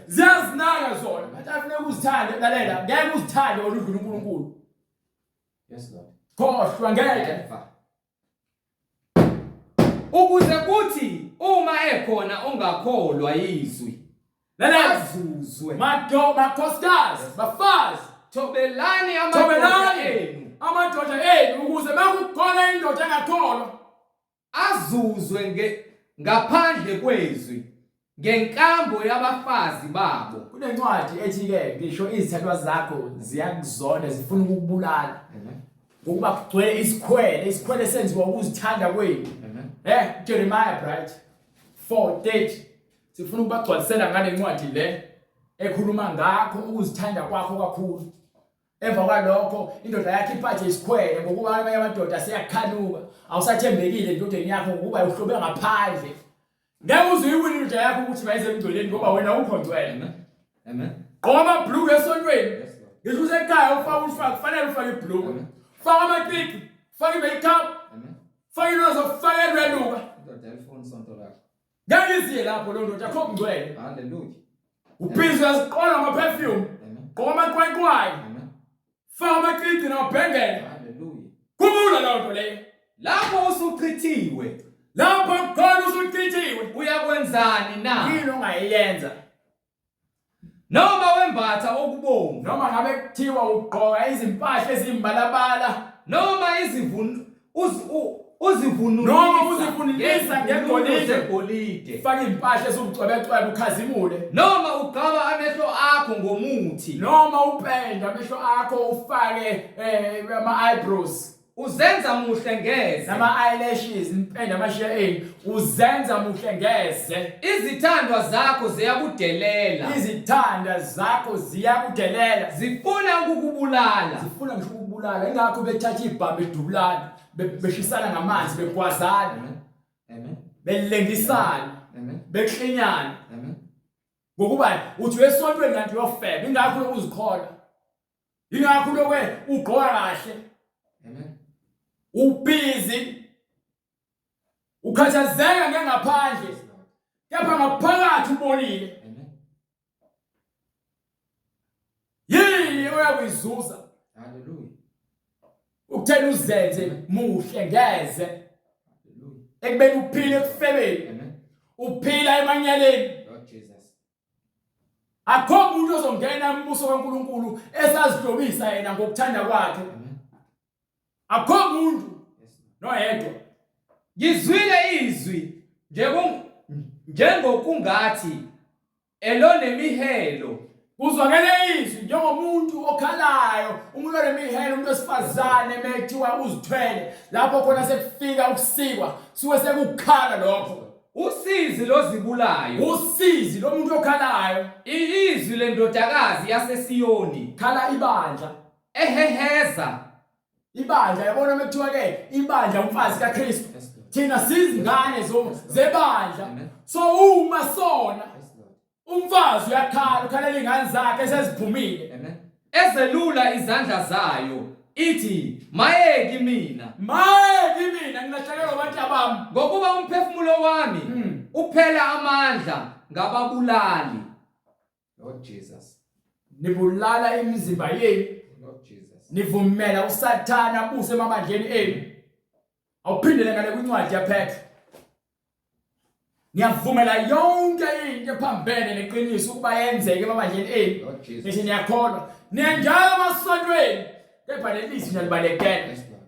Ziyazinaka zona bathi afanele uzithande lalela ngeke uzithande oludlula uNkulunkulu. Yes Lord. Khohlwa ngeke. Ukuze kuthi uma ekhona ongakholwa izwi azuzwe. Makhosikazi bafazi thobelani amadoda enu ukuze makukhona indoda engakholwa azuzwe ngaphandle kwezwi ngenkambo yabafazi babo. Kunencwadi ethi ke ngisho izithathwa zakho ziyakuzona zifuna ukukubulala. Ngokuba kugcwele isikhwele senziwa ukuzithanda kwenu. Jeremiah right 4:30 sifuna ukubagcwalisela ngale ncwadi le ekhuluma ngakho ukuzithanda kwakho kakhulu. Emva kwalokho indoda yakhe iphathe isikhwele ngokuba abanye amadoda siyakhanuka. Awusathembekile endodeni yakho ngokuba uhlobe ngaphandle. Ngeke uziyiwini indoda yakho ukuthi bayize emgcoleni ngoba wena ukhongcwele. Amen. Gqoka amabhluku esontweni. Ngisho usekhaya ufaka kufanele ufake ibhluku. Faka amaqhiqi, faka i-makeup. Amen. Faka into zokufaka elweluka. Indoda elifuna isonto lakho. Ngeke iziye lapho lo ndoda akho kungcwele. Hallelujah. Uphizwa isiqola ama-perfume. Amen. Gqoka amaqwayqwayi. Amen. Faka amaqhiqi namabhengela. Hallelujah. Kubula leyo nto leyo. Lapho usuchithiwe, Lapho khona usuchithiwe. uyakwenzani na? Yini ongayenza? Noma wembatha okubomvu, Noma ngabe kuthiwa ugqoka izimpahla ezimbalabala. noma uzivunulisa Noma uzivunulisa ngegolide. zegolide, Faka impahla ezibucwebecwebe ukhazimule. noma ugqaba amehlo akho ngomuthi, Noma upenda amehlo akho ufake ama-eyebrows. uzenza muhle ngeze, Nama-eyelashes, impenda amashiya eni. Uzenza muhle ngeze. izithandwa zakho ziyakudelela, Izithanda zakho ziyakudelela. zifuna ukukubulala. Zifuna ngisho ukubulala. Ingakho bethatha ibhambe bedubulana. Beshisana ngamanzi, begwazana. Amen. Amen. Belengisana. Amen. Beklinyana. Amen. Ngokuba uthi wesontweni kanti uyofeba. Ingakho lokhu uzikhola. Ingakho lokhu ugqoka kahle. Amen. Ubhizi. Ukhathazeka ngengaphandle. Kepha ngaphakathi ubonile. Amen. Yini oyakuyizuza? Hallelujah. Ukuthela uzenze muhle ngeze. Hallelujah. Ekubeni uphile ekufebeni. Amen. Uphila emanyaleni. Lord Jesus. Akho umuntu ozongena embuso kaNkulunkulu esazihlobisa yena ngokuthanda kwakhe. Amen. Akho umuntu Yes, Lord. noyedwa. Ngizwile izwi njengokungathi elonemihelo, Kuzwakele izwi njengomuntu okhalayo, umuntu onemihelo, umuntu wesifazane mekuthiwa uzithwele. Lapho khona sekufika ukusikwa, suke sekukhala lokho. usizi lozibulayo, Usizi lomuntu okhalayo. izwi lendodakazi yaseSiyoni, Khala ibandla. eheheza, Ibandla yabona mekuthiwa ke ibandla umfazi kaKristu. Yes, Lord. Thina sizingane zebandla. Amen. So uma sona Yes, Lord. umfazi uyakhala, ukhalela ingane zakhe eseziphumile. Amen. Ezelula izandla zayo, ithi mayeki mina, Maye kimi ngilahlekelwa abantu abami. ngokuba umphefumulo wami uphela amandla ngababulali. Lord Jesus. Nibulala imizimba yenu. Lord Jesus. Nivumela uSathana abuse emabandleni enu. Awuphindele ngale kwincwadi yaPetro. Niyavumela yonke into ephambene neqiniso ukuba yenzeke emabandleni enu. Lord Jesus. Ngithi niyakholwa. Niyanjalo emasontweni. Kepha lelizwi niyalibalekela. Yes, Lord.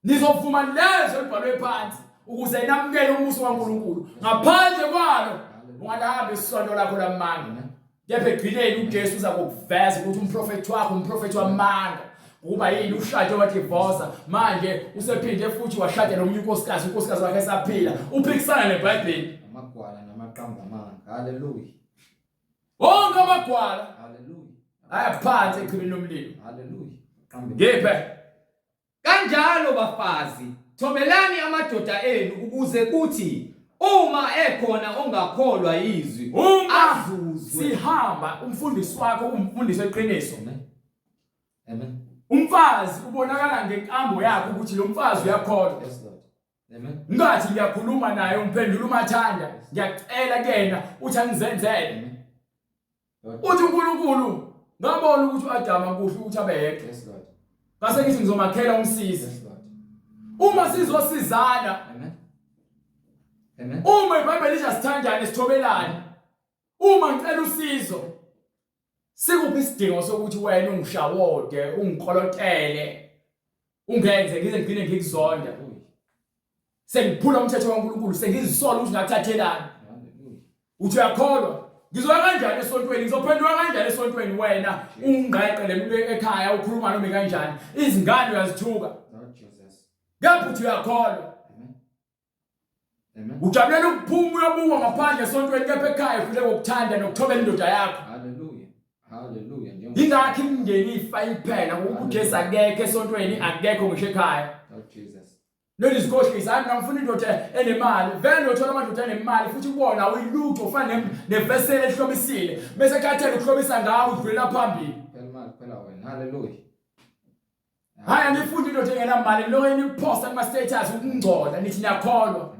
Nizovuma lezo elibhalwe phansi ukuze namukele umuso kaNkulunkulu. Ngaphandle kwalo ungalahambi isonto lakho lamanga. Amen. Kepha egcineni uJesu uza kukuveza ukuthi umprofeti wakho umprofeti wamanga. Ukuba yini ushade wadivorce manje usephinde futhi washada nomunye unkosikazi wakhe esaphila. Uphikisana neBhayibheli. Amagwala namaqamba amanga. Hallelujah. Wonke amagwala Hallelujah. ayaphansi echibini lomlilo. Hallelujah. Qambe. Ngiphe Kanjalo bafazi, thobelani amadoda enu ukuze kuthi uma ekhona ongakholwa izwi uma azuzwe. sihamba umfundisi wakho umfundisi eqiniso. Amen. Amen. Umfazi ubonakala ngenkambo yakhe ukuthi lo mfazi uyakholwa. Yes, Lord. Amen. Ngathi ngiyakhuluma naye umphendula umathanda. Ngiyacela kuyena uthi angizenzele. Amen. Lord. Uthi uNkulunkulu ngabona ukuthi uAdama kuhle ukuthi abe yedwa. Yes, Lord. Ngase ngithi ngizomakhela umsizi. Yes, Lord. Uma sizosizana, Amen. Amen. uma iBhayibheli lijasithandane sithobelane. Uma ngicela usizo, sikuphi isidingo sokuthi wena ungishawode, ungikholotele, ungenze ngize ngigcine ngikuzonda. Hallelujah. Sengiphula umthetho kaNkulunkulu, sengizisola ukuthi ngathathelana. Hallelujah. Uthi uyakholwa? Ngizoya kanjani esontweni? Ngizophendula kanjani esontweni wena ungqeqele umuntu ekhaya ukhuluma noma kanjani? Izingane uyazithuka. Lord Jesus. Ngapha uthi uyakholwa. Amen. Amen. Ujabulela ukuphuma uyabukwa ngaphandle esontweni kepha ekhaya ufike ngokuthanda nokuthobela indoda yakho. Hallelujah. Hallelujah. ingakho imindeni ifa iphela ngoba uJesu akekho esontweni akekho ngisho ekhaya. Lord Jesus. Nolizikhohlisa ngifuna indoda enemali vele uthola amadoda enemali futhi ubona uyilutho ufana nevesele ehlobisile bese kathela ukuhlobisa ngawo udlulela phambili. Phela wena. Hallelujah. Haya nifunda indoda engenamali lokho niposta kuma status ukungcola nithi niyakholwa.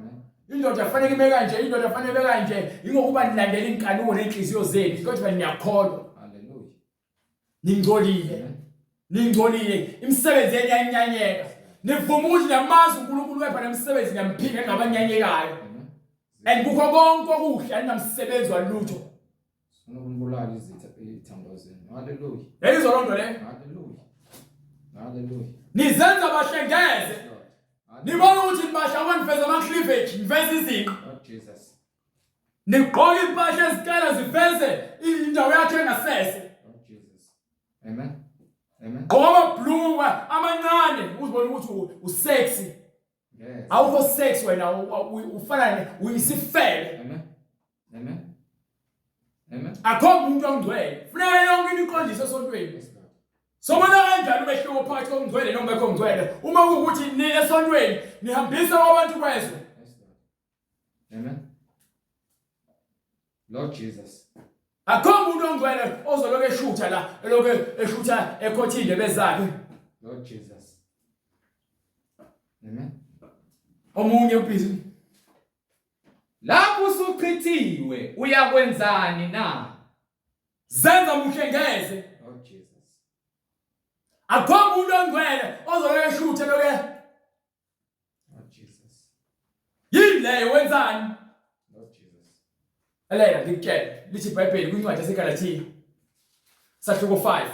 Indoda fanele ibe kanje, indoda fanele ibe kanje, ingokuba nilandela inkanuko nenhliziyo zenu, kodwa niyakholwa. Hallelujah. Ningcolile. Ningcolile, imisebenzi yenu yanyanyeka. Nivuma ukuthi niyamazi uNkulunkulu wepha nemsebenzi niyamphika engabanyanyekayo. And kukho konke okuhle aninamsebenzi walutho. Unokumbulala izithambo zenu. Hallelujah. Yeyizwa lonto le? Hallelujah. Hallelujah. Nizenza bahlengeze. Nibona ukuthi nibasha kwaniveza ama cleavage, niveza izinto. Lord Jesus. Nigqoka impahla ezikala ziveze indawo yakhe engasese. Lord Jesus. Amen. Amen. Ngoba bluwa amancane uzibona ukuthi usexy. Yes. Awukho sex wena ufana uyisifele. Amen. Amen. Amen. Akho umuntu ongcwele. Funeka yonke iniqondise esontweni. Sobona kanjani umehluko phakathi komngcwele nongekho mngcwele uma ukuthi ni esontweni nihambisa abantu kwezwe. Amen. Lord Jesus. Akho umuntu ongcwele ozoloke eshutha la eloke eshutha ekhothi indebe zakhe. Lord Jesus. Amen. Omunye ubhizi lapho usuchithiwe uyakwenzani na? Zenza muhlengeze. Lord Jesus. Akho umuntu ongcwele ozoloke eshutha eloke. Lord Jesus. Yini leyo wenzani? Lord Jesus. Alela ngikutshela lithi iBhayibheli kwincwadi yaseGalatiya sahluko 5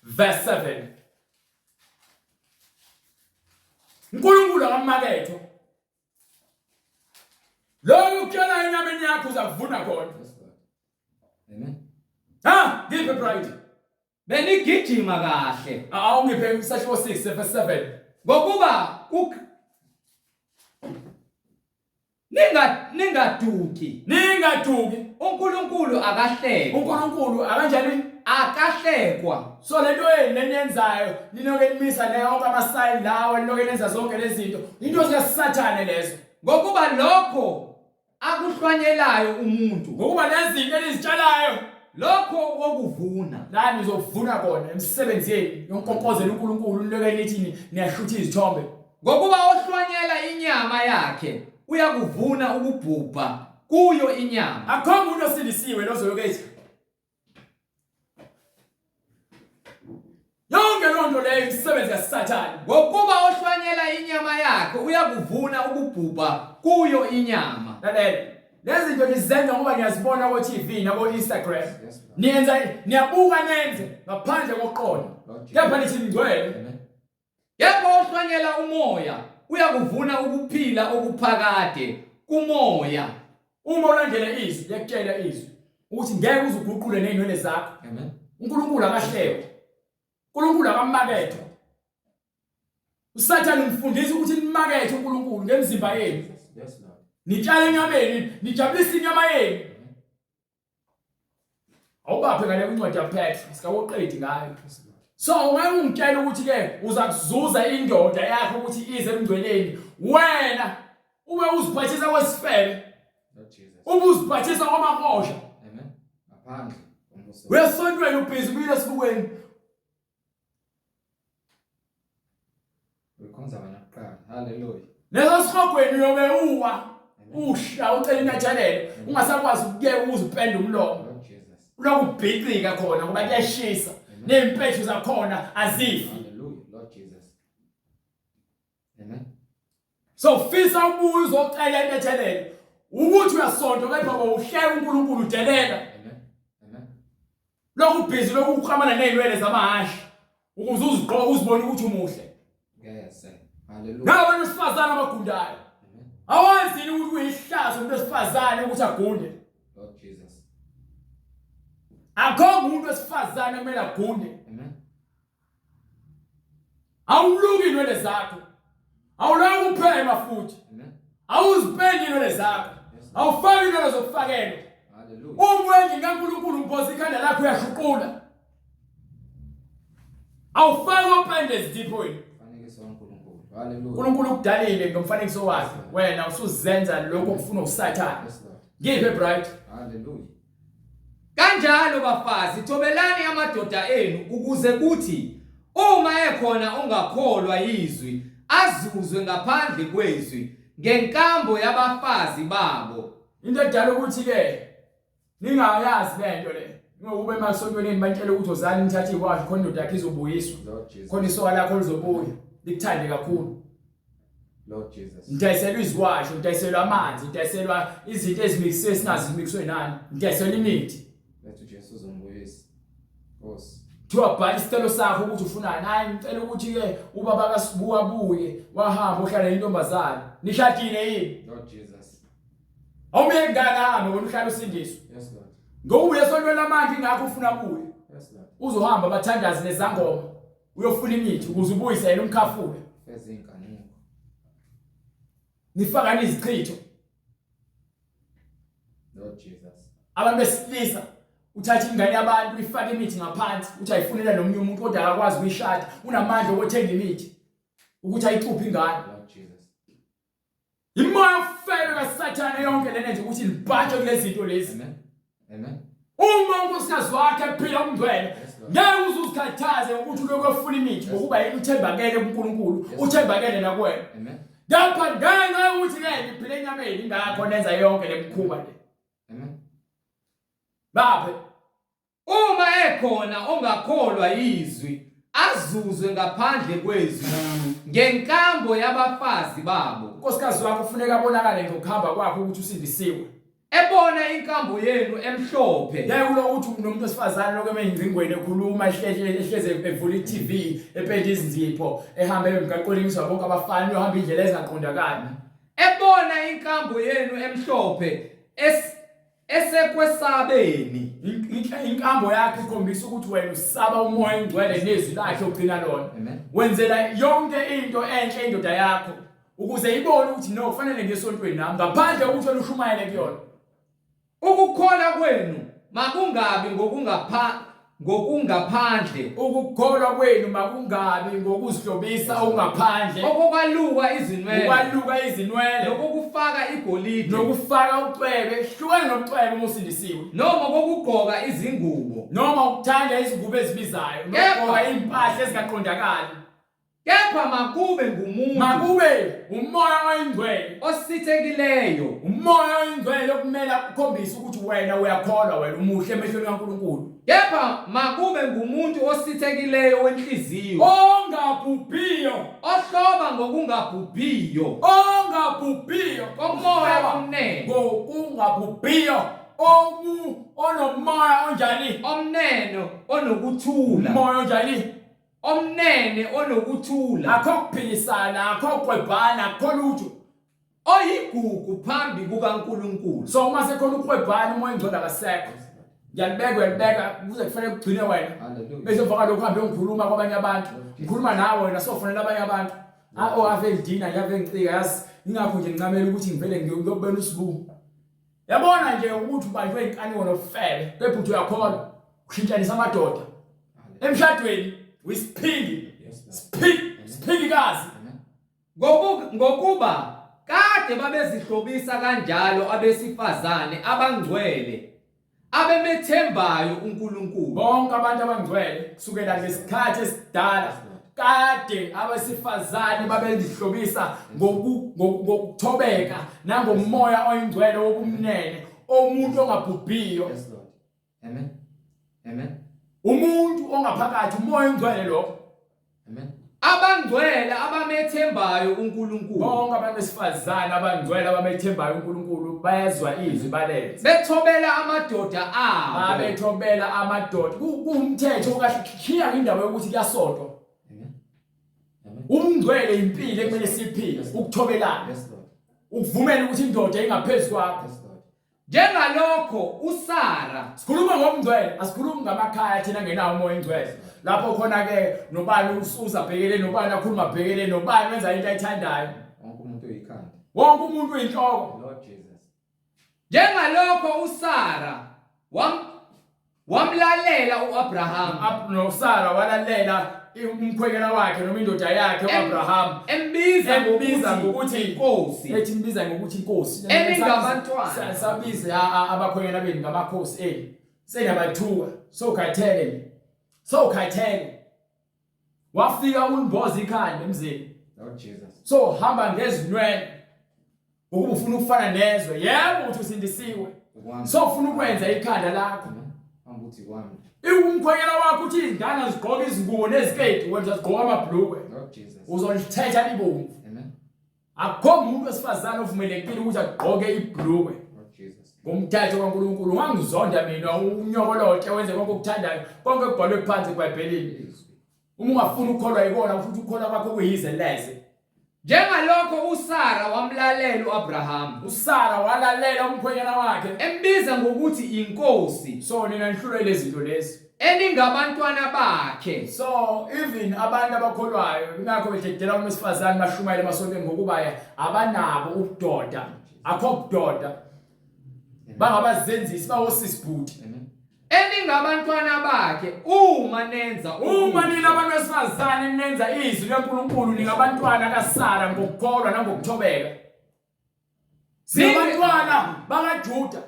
verse 7. uNkulunkulu akamaketho. Lokho ukutshela enyameni yakho uzakuvuna khona. Amen. Ha, ngiphe pride. Benigijima kahle. Awungiphe sahluko 6 verse 7. Ngokuba ningaduki. Ningaduki. uNkulunkulu akahlekwa. uNkulunkulu akanjani? Akahlekwa. So lento enenyenzayo ninoke nimisa nayo onke amasayini lawo ninoke nenza zonke lezi zinto. Into zikaSathane lezo. Ngokuba lokho akuhlwanyelayo umuntu. Ngokuba lezi zinto ezitshalayo lokho okuvuna la nizovuna khona emsebenzini yonkonkozela uNkulunkulu niloke nithi niyahlutha izithombe. Ngokuba ohlwanyela inyama yakhe uyakuvuna ukubhubha kuyo inyama. Akho umuntu osindisiwe lozoloke ethi yonke lonto leyo imisebenzi yaSathane. Ngokuba ohlwanyela inyama yakhe uyakuvuna ukubhubha kuyo inyama. Lalela lezi zinto nizenza ngoba niyazibona ku TV na ku Instagram. Yes, Niyenza niyabuka nenze ngaphandle koqondo. Kepha nithi ngcwele. Yebo ohlwanyela umoya uyakuvuna ukuphila okuphakade kumoya. Uma ulandela izwi yakutshela izwi ukuthi ngeke uzuguqule nezinwele zakho. Amen. uNkulunkulu akahlekwa. uNkulunkulu akamaketho. uSathane umfundisa ukuthi nimakethe uNkulunkulu ngemizimba yenu. Yes Lord. Nitshale enyameni, nijabulise inyama yenu. Awubaphe ngale incwadi yaPetru, sikawoqedi ngayo. So ngeke ungitshele ukuthi ke uzakuzuza indoda yakho ukuthi ize emngcweleni. Wena ube uziphathisa kwesifebe. Lord Jesus. Ube uziphathisa kwamakosha. Amen. Ngaphandle komusa. Wesontweni ubhizi bile esibukweni. Ukhonza bana kuqala. Hallelujah. Leso sihogweni yobe uwa. Uhla ucela inyatshelelo. Ungasakwazi ukuyeka uzipenda umlomo. Lord Jesus. Lokhu ubhicika khona ngoba kuyashisa. Nempethu zakhona azifi. Hallelujah. Lord Jesus. Amen. So fisa ubuye uzocela inyatshelelo. Ukuthi uyasonto kepha uhleka uNkulunkulu udeleka. Amen. Amen. Lokhu ubhizi lokhu ukukhamana nezinwele zamahashi. Ukuze uzigqoke uzibone ukuthi umuhle. Yes. Hallelujah. Nabantu besifazana abagundayo. Awazini ukuthi uyihlazo umuntu wesifazane ukuthi agunde. Lord Jesus. Akho umuntu wesifazane kumele agunde. Amen. Awuluki inwele zakho. Awulaka uphema futhi. Amen. Awuzipendi inwele zakho. Awufaki inwele zokufakelwa. Hallelujah. Umwengi kaNkulunkulu umboza ikhanda lakho uyashuqula. awufake opende ezidiphoyini. Fanekiswa uNkulunkulu. Hallelujah. uNkulunkulu ukudalile ngomfanekiso wakhe. Wena usuzenza lokho okufuna usathana. Yes Lord. Ngiphe bright. Hallelujah. Kanjalo bafazi thobelani amadoda enu ukuze kuthi uma ekhona ongakholwa izwi azuzwe ngaphandle kwezwi ngenkambo yabafazi babo. Into edala ukuthi ke ningayazi lento le. Ngoba emasontweni nibatshela ukuthi ozali nithathe kwakhe khona indoda yakhe izobuyiswa. Lord Jesus. Khona isoka lakho lizobuya. Likuthande kakhulu. Lord Jesus. Ngidayiselwa izwasho, ngidayiselwa amanzi, ngidayiselwa izinto ezimikisiwe sinazi imikiswe nani. Ngidayiselwa imithi. Lethu uJesu uzombuyisa. Nkosi. Thiwa bhala isicelo sakho ukuthi ufunani. Hayi ngicela ukuthi ke ubaba kaSibuka abuye wahamba ohlala intombazana. Nishadile yini? Lord Jesus. Awume ngakami wena uhlala usindiswa. Yes Lord. Ngokubuye esontweni lamandla ingakho ufuna kuye. Yes Lord. Uzohamba bathandaze nezangoma. Uyofuna imithi ukuze ubuyise yena umkhafule. Feza inkanuko. Nifaka izichitho. Lord Jesus. Abantu besilisa uthatha ingane yabantu ifake imithi ngaphansi uthi ayifunela nomunye umuntu kodwa akakwazi ukuyishada unamandla okuthenga imithi ukuthi ayicuphe ingane. Lord Jesus. Imoya ofele kaSathane yonke lena nje ukuthi libhaje kulezi zinto lezi. Amen. Amen. Uma unkosikazi wakhe ephila umngcwele Yes, Lord. ngeke uzuzikhathaze ukuthi ulokho ufuna imithi ngokuba yini uthembakele kuNkulunkulu uthembakele nakuwena. Amen. Ngapha ngenxa ukuthi ke iphile enyameni ingakho nenza yonke lemkhuba le. Amen. Baphe Uma ekhona ongakholwa izwi azuzwe ngaphandle kwezwi ngenkambo yabafazi babo. unkosikazi wakho ufuneka abonakale ngokuhamba kwakhe ukuthi usindisiwe. Ebona inkambo yenu emhlophe. Ngeke ulokuthi umuntu wesifazane lokho emengcingweni ekhuluma ehleze evula iTV ependa izinzipho ehamba emgaqolingiswa bonke abafana uhamba indlela ezingaqondakali. Ebona inkambo yenu emhlophe esekwesabeni. Inkambo yakhe ikhombisa ukuthi wena usaba umoya engcwele nezwi lakhe ugcina lona. Amen. Wenzela yonke into enhle indoda yakho ukuze ibone ukuthi no kufanele ngesontweni nami ngaphandle ukuthi olushumayele kuyona. Ukukholwa kwenu makungabi ngokungaphandle. Ukukholwa kwenu makungabi ngokuzihlobisa ongaphandle. Okokwaluka izinwele. Ukwaluka izinwele. Lokufaka igolide. Nokufaka ucwebe hlukene nobucwebe uma usindisiwe. Noma kokugqoka izingubo. Noma ukuthanda izingubo ezibizayo. Nokugqoka impahla ezingaqondakali. Kepha makube ngumuntu. Makube umoya oyingcwele. Osithekileyo. Umoya oyingcwele okumele ukukhombisa ukuthi wena uyakholwa wena umuhle emehlweni kaNkulunkulu. Kepha makube ngumuntu osithekileyo wenhliziyo. Ongabhubhiyo. Ohloba ngokungabhubhiyo. Ongabhubhiyo. Komoya omnene. Ngokungabhubhiyo. Onomoya onjani? Omnene onokuthula. Umoya onjani? Omnene onokuthula. Akho kuphikisana, akho kwebhana, akho lutho. Oyigugu phambi kukaNkulunkulu. So uma sekhona ukwebhana umoya engcwele akasekho. Ngiyalibeka kuze kufanele kugcine wena. Hallelujah. Bese mfaka lokho hambe ngikhuluma kwabanye abantu. Ngikhuluma nawe wena sofonela abanye abantu. Ave ngidina yave ngicika yazi ingakho nje ngincamela ukuthi ngivele ngiyobena usibu. Yabona nje ukuthi ubanjwe inkani nofele kepha uthi uyakholwa ushintshanisa amadoda. Emshadweni wisiphingi. Siphingi kazi. Ngokuba kade babezihlobisa kanjalo abesifazane abangcwele abemethembayo uNkulunkulu. Bonke abantu abangcwele kusukela ngesikhathi esidala kade abesifazane babezihlobisa ngokuthobeka nangomoya oyingcwele wobumnene omuntu ongabhubhiyo. Yes Lord. Amen. Amen. Umuntu ongaphakathi umoya oyingcwele lo. Amen. Abangcwele abamethembayo uNkulunkulu. Bonke abantu besifazane abangcwele abamethembayo uNkulunkulu bayazwa izwi balenze. Bethobela amadoda abo. Babethobela amadoda. Kuwumthetho okahliya indaba yokuthi kuyasontwa. Umngcwele impilo ekumele siphile ukuthobelana. Yes Lord. Ukuvumela ukuthi indoda ingaphezulu kwakho. Yes Lord. Njengalokho uSara Sikhuluma ngomngcwele, asikhulumi ngamakhaya thina ngenawo umoya engcwele. Lapho khona ke nobani usuza bhekele nobani akhuluma bhekele nobani wenza into ayithandayo. wonke umuntu uyikhanda. Wonke umuntu uyinhloko. Lord Jesus. Njengalokho uSara wamlalela uAbraham. NoSara walalela umkhwenyana wakhe noma indoda yakhe uAbraham embiza ngokuthi inkosi, ethi imbiza ngokuthi inkosi, eningabantwana sabiza abakhwenyana beni ngamakhosi senabathuka sokhathele wafika unimboza ikhanda emzini. Lord Jesus. So hamba ngezinwele ukuba ufuna ukufana nezwe, yebo uthi usindisiwe, so ufuna ukwenza ikhanda lakho. Ambuthi kwami. Umkhwenyana wakho uthi izingane zigqoke izingubo neziketi, wena zigqoka amabhlukwe. Lord Jesus. Uzolithetha libomvu. Amen. Akho umuntu wesifazane ovumelekile ukuthi agqoke ibhlukwe. Lord Jesus. Ngomthetho kaNkulunkulu ungangizonda mina unyokoloke wenze konke okuthandayo, konke kubhalwe phansi eBhayibhelini. Uma ungafuna ukukholwa ikona futhi ukukholwa kwakho kuyize leze. Njengalokho uSara wamlalela uAbraham, uSara walalela umkhwenyana wakhe embiza ngokuthi inkosi, so nina nihlule lezi zinto lezi, eningabantwana bakhe. So even abantu abakholwayo ngakho bededela umsifazane bashumayela emasontweni ngokuba abanabo ubudoda, akho ubudoda, bangabazenzisi bawosisibhuti. Eningabantwana bakhe uma nina abantu besifazane nenza izwi likaNkulunkulu, ningabantwana kaSara ngokukholwa nangokuthobeka. Singabantwana bakaJuda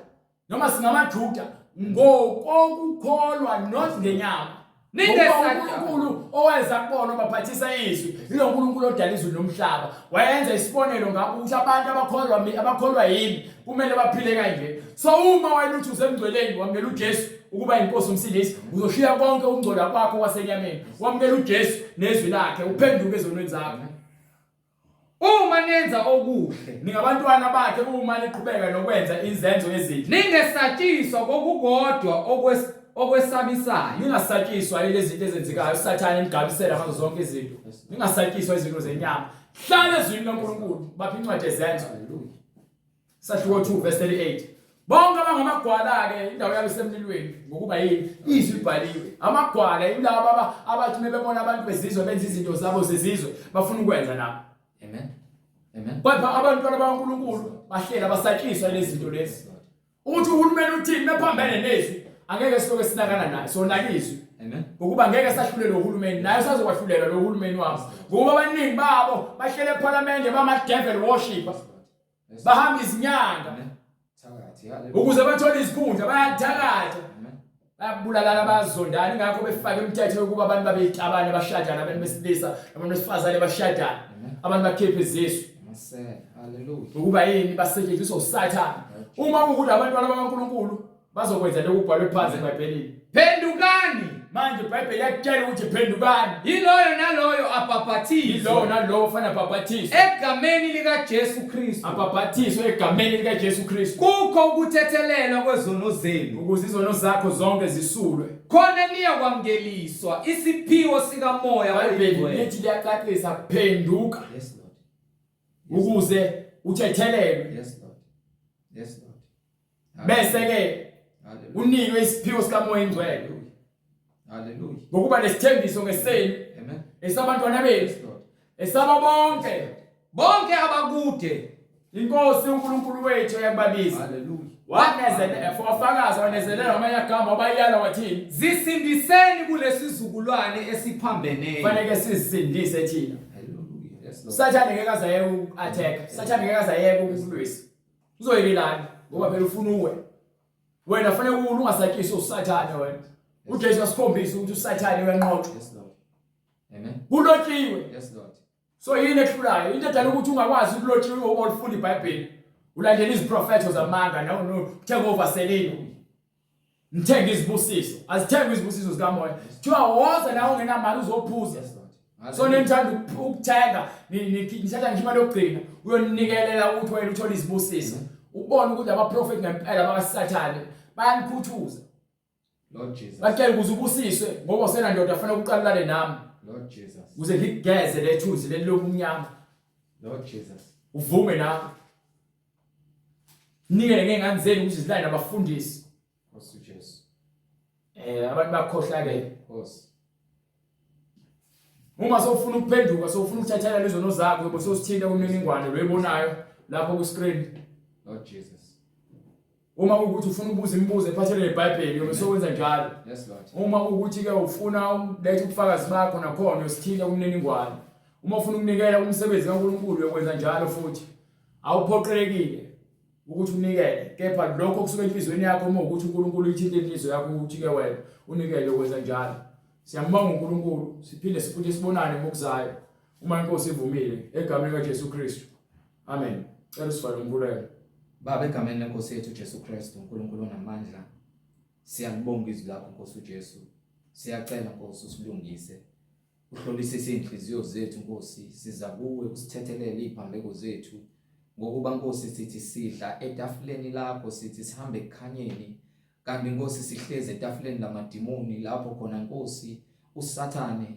noma singamaJuda ngokukholwa not ngenyama. uNkulunkulu owenza kubona baphathisa izwi, lo uNkulunkulu odala izwi nomhlaba wayenza isibonelo ngabo ukuthi abantu abakholwa yini kumele baphile kanje. So uma wena uthi usemngcweleni wamukela uJesu ukuba inkosi umsindisi, uzoshiya konke ukungcola kwakho kwasenyameni, wamukela uJesu nezwi lakhe, uphenduke ezonweni zakho. Uma nenza okuhle, ningabantwana bakhe uma niqhubeka nokwenza izenzo ezinhle, ningesatshiswa kokukodwa okwesabisayo. Ningasatshiswa lezi zinto ezenzekayo uSathane enigabisela ngazo zonke izinto. Ningasatshiswa izinto zenyama. Hlala ezwini likaNkulunkulu, bapha incwadi ezenzo. Sahluko 2 verse 38. Bonke abangamagwala ke indawo yabo isemlilweni ngokuba yini izwi libhaliwe. Amagwala indaba abathi bebona abantu bezizwe benza izinto zabo zezizwe bafuna ukwenza nabo. Amen. Amen. Kodwa abantwana bakaNkulunkulu bahlela basatshiswa lezi zinto lezi. Uthi uhulumeni uthini mephambene nezwi, angeke siloke sinakana naye, sonakizwe. Amen. Ngokuba ngeke sahlulele uhulumeni, naye sazokwahlulela lo uhulumeni wabo. Ngoba abaningi babo bahlele eParliament bama devil worshipper. Bahamba izinyanga ukuze bathole izikhundla, bayathakatha. Bayabulala abazondana, ingakho befaka imithetho yokuba abantu babeyixabana bashadana, abantu besilisa abantu besifazane bashadana, abantu bakhiphe izisu. Hallelujah. Ukuba yini basetshenziswa uSathane. Uma ukuthi abantwana bakaNkulunkulu bazokwenza lokhu kubhalwe phansi eBhayibhelini, phendukani. Manje iBhayibheli yakutshela ukuthi phendukani. Yiloyo naloyo abhaphathizwe. Yiloyo naloyo ufana abhaphathiswe egameni likaJesu Kristu. Abhaphathiswe egameni likaJesu Kristu. Kukho ukuthethelelwa kwezono zenu, ukuze izono zakho zonke zisulwe. Khona niyakwamngeliswa isiphiwo sikamoya weBhayibheli lithi liyaqaqisa phenduka. Yes Lord. Ukuze uthethelelwe. Yes Lord. Yes Lord. Bese ke unikwe isiphiwo sikamoya ingcwele. Hallelujah. Ngokuba lesithembiso ngesenu. Amen. Esabantwana bethu. Esaba bonke abakude. Inkosi uNkulunkulu wethu yakubabiza. Hallelujah. Wanezela wafakaza wanezelela amayagama wabayala wathini? Zisindiseni kulesizukulwane esiphambeneyo. Fanele sizisindise thina. Hallelujah. Yes Lord. Sathane ngeke azayeke uku-attack. Sathane ngeke azayeke ukulwisa. Uzoyelelana ngoba phela ufuna uwe. Wena fanele ungasatshiswa uSathane wena. uJesu asikhombisa ukuthi uSathane uyanqoqa. Yes Lord. Amen. Kulotshiwe. Yes Lord. So yini ehlulayo? Into edala ukuthi ungakwazi ukulotshiwe ukufunda iBhayibheli. Ulandela iziprofeto zamanga no take over selini. Ngithenga izibusiso. Azithenga izibusiso zikamoya. Kuthiwa woza nawe ungenamali uzophuza. Yes Lord. So nithanda ukuthenga ngithatha imali yokugcina uyonikelela ukuthi wena uthole izibusiso. Ubone ukuthi abaprofeti ngempela bakaSathane bayanikhuthuza. Lord Jesus. Bacela ukuze ubusiswe ngoba usena ndoda afanele ukuqalulane nami. Lord Jesus. Ukuze ngigeze lethuzi lelobumnyama. Lord Jesus. Uvume nami. Nikele ngengane zenu ukuthi zilale nabafundisi. Nkosi uJesu. Abantu bakhohlwa ke. Nkosi. Uma sofuna ukuphenduka, sofuna ukuthathela lezono zakho bese usithinta kumniningwane loyibonayo lapho ku screen. Lord Jesus. Uma ukuthi ufuna ukubuza imibuzo ephathelene neBhayibheli uyosokwenza njalo. Yes Lord. Uma ukuthi ke ufuna ulethe ubufakazi bakho nakhona uyosithinta kumniningwane. Uma ufuna ukunikela umsebenzi kaNkulunkulu uyokwenza njalo futhi. Awuphoqelekile ukuthi unikele, kepha lokho kusuka enhlizweni yakho uma ukuthi uNkulunkulu uyithinte inhliziyo yakho ukuthi ke wena unikele ukwenza njalo. Siyambonga uNkulunkulu, siphinde sifuthi sibonane ngokuzayo uma inkosi ivumile egameni kaJesu Kristu. Amen. Cela sifale umkhuleko. Baba, egameni leNkosi yethu Jesu Kristu, uNkulunkulu onamandla, siyakubonga izwi lakho Nkosi uJesu. Siyacela Nkosi usilungise. Uhlolisise inhliziyo zethu Nkosi, siza kuwe usithethelele iphambeko zethu. Ngokuba Nkosi sithi sidla etafuleni lakho, sithi sihambe ekukhanyeni, kanti Nkosi sihleze etafuleni lamadimoni lapho khona Nkosi uSathane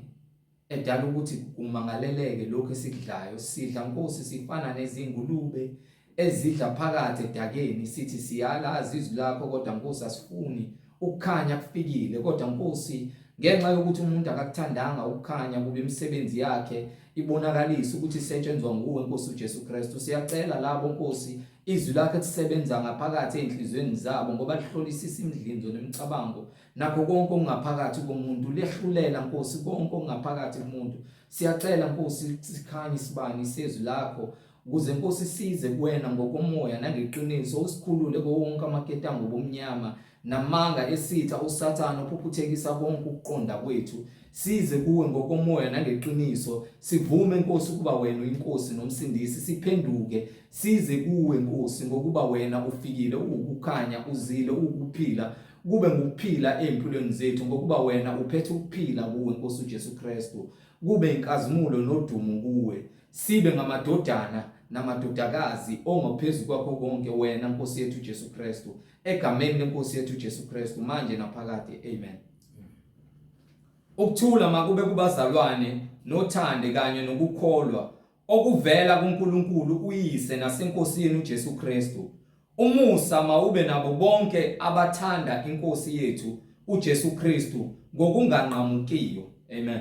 edala ukuthi kumangaleleke lokho esikudlayo. Sidla Nkosi sifana nezingulube ezidla phakathi edakeni, sithi siyalazi izwi lakho kodwa Nkosi asifuni ukukhanya kufikile. Kodwa Nkosi, ngenxa yokuthi umuntu akakuthandanga ukukhanya kube imisebenzi yakhe ibonakalisa ukuthi isetshenzwa nguwe Nkosi uJesu Kristu, siyacela labo Nkosi izwi lakho lisebenza ngaphakathi enhlizweni zabo, ngoba lihlolisisa imidlinzo nemicabango nakho konke okungaphakathi komuntu, lehlulela Nkosi konke okungaphakathi kumuntu. Siyacela Nkosi sikhanye isibani sezwi lakho ukuze Nkosi size kuwena ngokomoya nangeqiniso, usikhulule konke amaketango bomnyama namanga esitha uSathane ophuphethekisa konke ukuqonda kwethu. Size kuwe ngokomoya nangeqiniso, sivume Nkosi ukuba wena uyinkosi nomsindisi, siphenduke size kuwe Nkosi ngokuba wena ufikile ukukhanya, uzile ukuphila, kube ngukuphila empilweni zethu ngokuba wena uphethe ukuphila kuwe Nkosi uJesu Kristu. Kube inkazimulo nodumo kuwe, sibe ngamadodana namadodakazi ongaphezulu kwakho konke wena Nkosi yethu Jesu Kristu, egameni leNkosi yethu Jesu Kristu manje naphakade. Amen. Ukuthula makube kubazalwane nothande kanye nokukholwa okuvela kuNkulunkulu uYise naseNkosini uJesu Kristu. Umusa mawube nabo bonke abathanda inkosi yethu uJesu Kristu ngokunganqamukiyo. Amen.